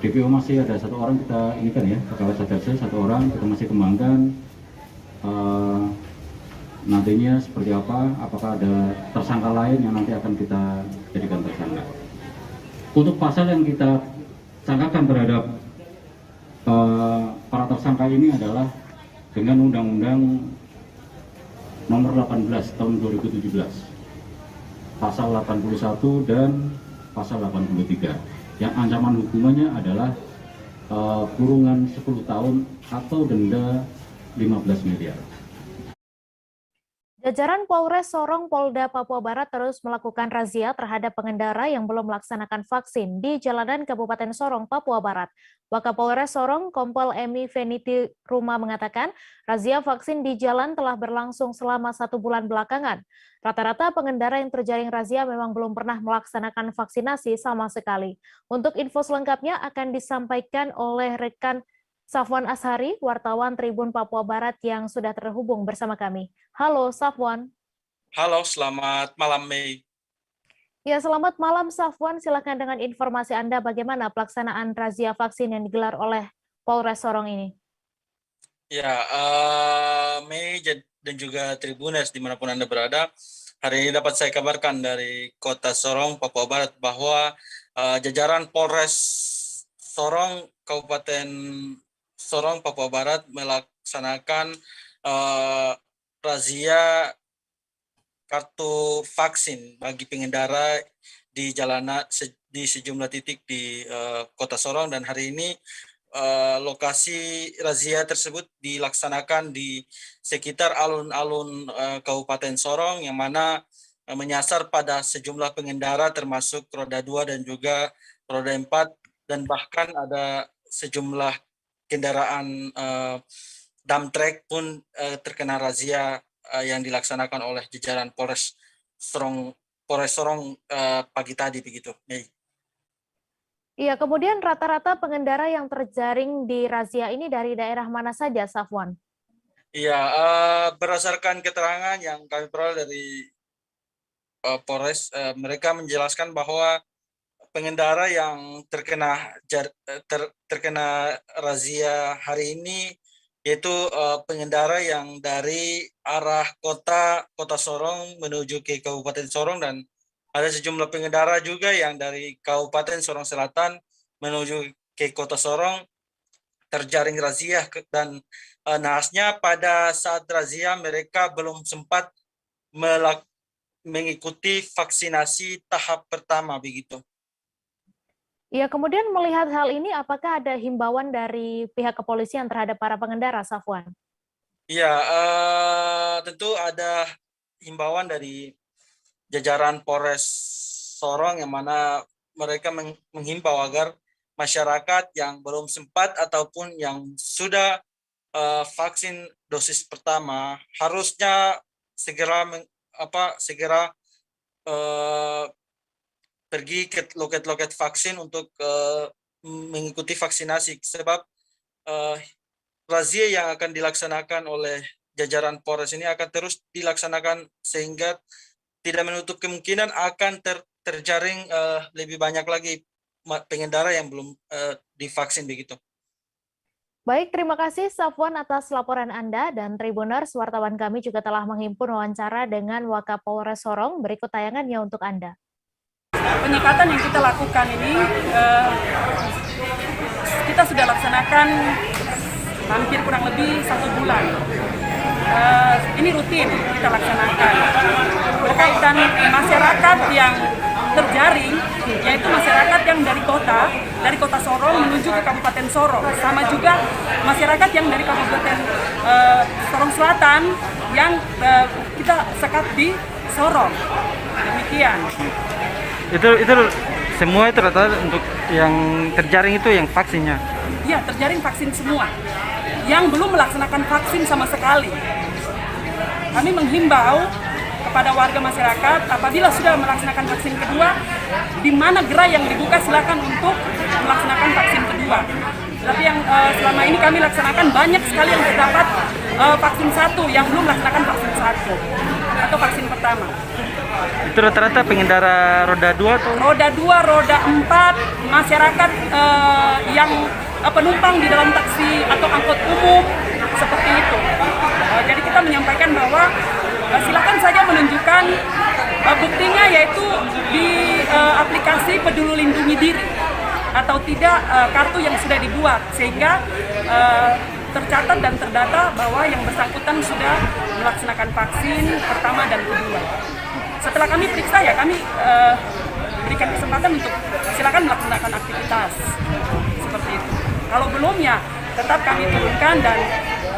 DPO masih ada 1 orang kita ini kan ya, pegawai Sadarse 1 orang kita masih kembangkan. Nantinya seperti apa, apakah ada tersangka lain yang nanti akan kita jadikan tersangka. Untuk pasal yang kita sangkakan terhadap para tersangka ini adalah dengan Undang-Undang Nomor 18 Tahun 2017, Pasal 81 dan Pasal 83, yang ancaman hukumannya adalah kurungan 10 tahun atau denda 15 miliar. Jajaran Polres Sorong Polda Papua Barat terus melakukan razia terhadap pengendara yang belum melaksanakan vaksin di jalanan Kabupaten Sorong, Papua Barat. Wakapolres Sorong, Kompol Emi Veniti Ruma mengatakan, razia vaksin di jalan telah berlangsung selama 1 bulan belakangan. Rata-rata pengendara yang terjaring razia memang belum pernah melaksanakan vaksinasi sama sekali. Untuk info selengkapnya akan disampaikan oleh rekan Safwan Ashari, wartawan Tribun Papua Barat yang sudah terhubung bersama kami. Halo Safwan. Halo, selamat malam Mei. Ya, selamat malam Safwan. Silakan dengan informasi Anda bagaimana pelaksanaan razia vaksin yang digelar oleh Polres Sorong ini. Ya, Mei dan juga Tribuners dimanapun Anda berada, hari ini dapat saya kabarkan dari Kota Sorong, Papua Barat bahwa jajaran Polres Sorong, Kabupaten Sorong, Papua Barat melaksanakan razia kartu vaksin bagi pengendara di jalanan di sejumlah titik di Kota Sorong, dan hari ini lokasi razia tersebut dilaksanakan di sekitar alun-alun Kabupaten Sorong, yang mana menyasar pada sejumlah pengendara termasuk roda 2 dan juga roda 4, dan bahkan ada sejumlah kendaraan dump truck pun terkena razia yang dilaksanakan oleh jajaran Polres Sorong pagi tadi begitu. Iya, kemudian rata-rata pengendara yang terjaring di razia ini dari daerah mana saja, Safwan? Iya, berdasarkan keterangan yang kami peroleh dari Polres, mereka menjelaskan bahwa pengendara yang terkena razia hari ini yaitu pengendara yang dari arah kota Sorong menuju ke Kabupaten Sorong, dan ada sejumlah pengendara juga yang dari Kabupaten Sorong Selatan menuju ke Kota Sorong terjaring razia, dan Nahasnya pada saat razia mereka belum sempat mengikuti vaksinasi tahap pertama begitu. Ya, kemudian melihat hal ini, apakah ada himbauan dari pihak kepolisian terhadap para pengendara, Safwan? Ya, tentu ada himbauan dari jajaran Polres Sorong yang mana mereka menghimbau agar masyarakat yang belum sempat ataupun yang sudah vaksin dosis pertama harusnya segera pergi ke loket-loket vaksin untuk mengikuti vaksinasi, sebab razia yang akan dilaksanakan oleh jajaran Polres ini akan terus dilaksanakan sehingga tidak menutup kemungkinan akan terjaring lebih banyak lagi pengendara yang belum divaksin begitu. Baik, terima kasih Safwan atas laporan Anda, dan Tribuners, wartawan kami juga telah menghimpun wawancara dengan Wakapolres Sorong. Berikut tayangannya untuk Anda. Penyekatan yang kita lakukan ini, kita sudah laksanakan hampir kurang lebih 1 bulan. Ini rutin kita laksanakan. Berkaitan masyarakat yang terjaring, yaitu masyarakat yang dari kota Sorong menuju ke Kabupaten Sorong, sama juga masyarakat yang dari Kabupaten Sorong Selatan yang kita sekat di Sorong. Demikian. Itu semua itu rata untuk yang terjaring itu yang vaksinnya? Iya, terjaring vaksin semua. Yang belum melaksanakan vaksin sama sekali. Kami menghimbau kepada warga masyarakat apabila sudah melaksanakan vaksin kedua, di mana gerai yang dibuka silakan untuk melaksanakan vaksin kedua. Tapi yang selama ini kami laksanakan banyak sekali yang terdapat vaksin 1 yang belum melaksanakan vaksin 1 atau vaksin pertama. Itu rata-rata pengendara roda 2 atau? Roda 2, roda 4, masyarakat yang penumpang di dalam taksi atau angkut umum, seperti itu. Jadi kita menyampaikan bahwa silakan saja menunjukkan buktinya, yaitu di aplikasi Peduli Lindungi Diri atau tidak kartu yang sudah dibuat, sehingga tercatat dan terdata bahwa yang bersangkutan sudah melaksanakan vaksin pertama dan kedua. Setelah kami periksa, ya kami berikan kesempatan untuk silakan melaksanakan aktivitas seperti itu. Kalau belum, ya tetap kami turunkan dan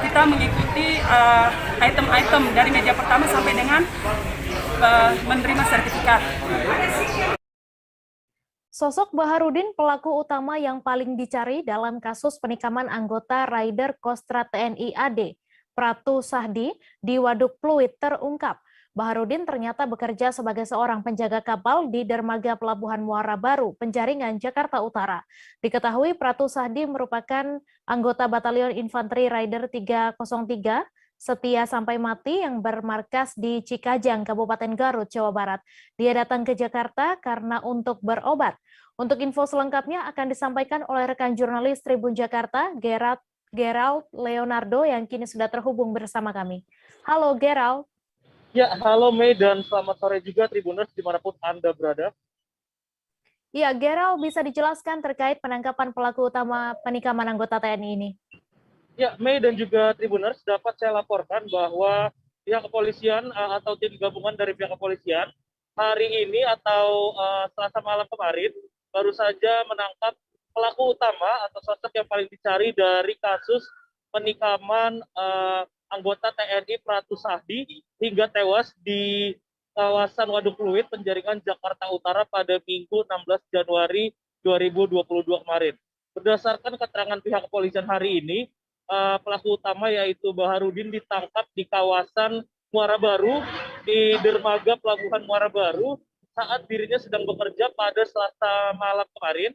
kita mengikuti item-item dari meja pertama sampai dengan menerima sertifikat. Sosok Baharudin, pelaku utama yang paling dicari dalam kasus penikaman anggota Rider Kostrad TNI AD, Pratu Sahdi, di Waduk Pluit terungkap. Baharudin ternyata bekerja sebagai seorang penjaga kapal di dermaga Pelabuhan Muara Baru, Penjaringan, Jakarta Utara. Diketahui Pratu Sahdi merupakan anggota Batalion Infanteri Rider 303 Setia Sampai Mati yang bermarkas di Cikajang, Kabupaten Garut, Jawa Barat. Dia datang ke Jakarta karena untuk berobat. Untuk info selengkapnya akan disampaikan oleh rekan jurnalis Tribun Jakarta, Gerald Leonardo, yang kini sudah terhubung bersama kami. Halo Gerald. Ya, halo Mei, dan selamat sore juga Tribuners dimanapun Anda berada. Ya, Gerald, bisa dijelaskan terkait penangkapan pelaku utama penikaman anggota TNI ini? Ya, Mei dan juga Tribuners, dapat saya laporkan bahwa pihak kepolisian atau tim gabungan dari pihak kepolisian hari ini atau Selasa malam kemarin baru saja menangkap pelaku utama atau sosok yang paling dicari dari kasus penikaman anggota TNI Pratu Sahdi hingga tewas di kawasan Waduk Pluit, Penjaringan, Jakarta Utara pada Minggu 16 Januari 2022 kemarin. Berdasarkan keterangan pihak kepolisian hari ini, pelaku utama yaitu Baharudin ditangkap di kawasan Muara Baru, di dermaga Pelabuhan Muara Baru, saat dirinya sedang bekerja pada Selasa malam kemarin,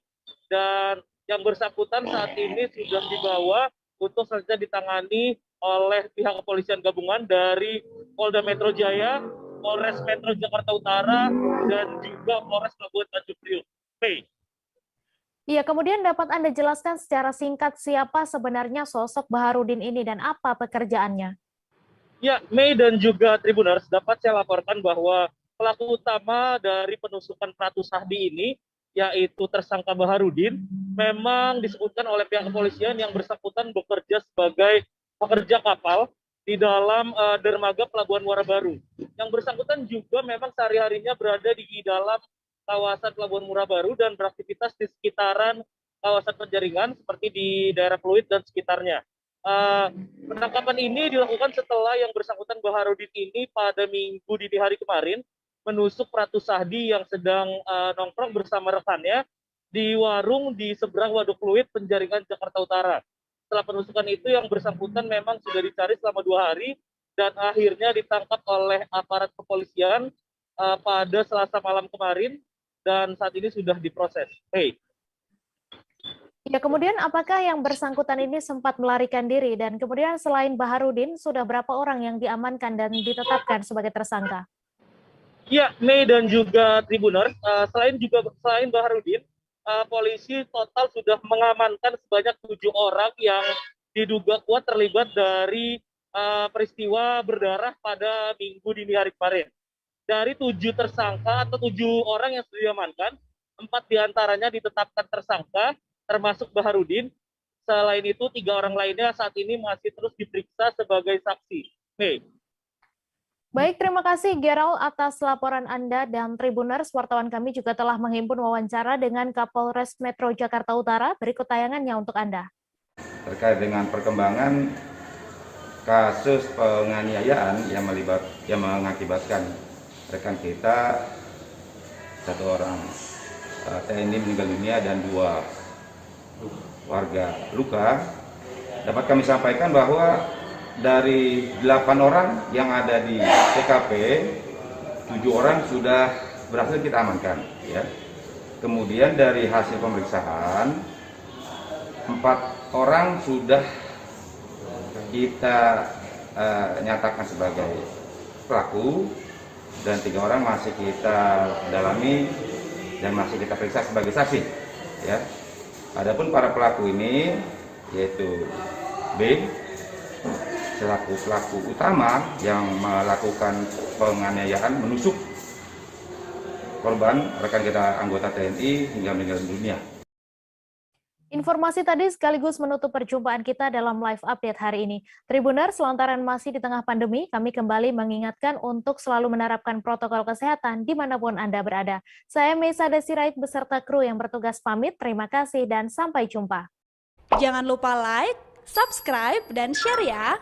dan yang bersangkutan saat ini sudah dibawa untuk selanjutnya ditangani oleh pihak kepolisian gabungan dari Polda Metro Jaya, Polres Metro Jakarta Utara, dan juga Polres Pelabuhan Tanjung Priok. Iya, kemudian dapat Anda jelaskan secara singkat siapa sebenarnya sosok Baharudin ini dan apa pekerjaannya? Ya, Mei dan juga Tribuners, dapat saya laporkan bahwa pelaku utama dari penusukan Pratu Sahdi ini, yaitu tersangka Baharudin, memang disebutkan oleh pihak kepolisian yang bersangkutan bekerja sebagai pekerja kapal di dalam dermaga Pelabuhan Muara Baru. Yang bersangkutan juga memang sehari-harinya berada di dalam kawasan Pelabuhan Muara Baru dan beraktivitas di sekitaran kawasan penjaringan seperti di daerah Pluit dan sekitarnya. Penangkapan ini dilakukan setelah yang bersangkutan Baharudin ini pada Minggu dini hari kemarin menusuk Ratu Sahdi yang sedang nongkrong bersama rekannya di warung di seberang Waduk Pluit, Penjaringan, Jakarta Utara. Setelah penusukan itu yang bersangkutan memang sudah dicari selama 2 hari dan akhirnya ditangkap oleh aparat kepolisian pada Selasa malam kemarin dan saat ini sudah diproses. Ya, kemudian apakah yang bersangkutan ini sempat melarikan diri dan kemudian selain Baharudin sudah berapa orang yang diamankan dan ditetapkan sebagai tersangka? Ya, Mei dan juga Tribuners, selain Baharudin, polisi total sudah mengamankan sebanyak 7 orang yang diduga kuat terlibat dari peristiwa berdarah pada Minggu dini hari kemarin. Dari 7 tersangka atau 7 orang yang sudah diamankan, 4 diantaranya ditetapkan tersangka, termasuk Baharudin. Selain itu, 3 orang lainnya saat ini masih terus diperiksa sebagai saksi. Baik, terima kasih Gerald atas laporan Anda dan Tribuners. Wartawan kami juga telah menghimpun wawancara dengan Kapolres Metro Jakarta Utara. Berikut tayangannya untuk Anda. Terkait dengan perkembangan kasus penganiayaan yang mengakibatkan rekan kita 1 orang TNI meninggal dunia dan 2 warga luka, dapat kami sampaikan bahwa dari 8 orang yang ada di TKP, 7 orang sudah berhasil kita amankan. Ya. Kemudian dari hasil pemeriksaan, 4 orang sudah kita nyatakan sebagai pelaku dan 3 orang masih kita dalami dan masih kita periksa sebagai saksi. Ya. Adapun para pelaku ini yaitu B selaku pelaku utama yang melakukan penganiayaan menusuk korban rekan kita anggota TNI hingga meninggal dunia. Informasi tadi sekaligus menutup perjumpaan kita dalam live update hari ini. Tribuners, lantaran masih di tengah pandemi, kami kembali mengingatkan untuk selalu menerapkan protokol kesehatan dimanapun Anda berada. Saya Meisa Desirait beserta kru yang bertugas pamit. Terima kasih dan sampai jumpa. Jangan lupa like, subscribe, dan share ya.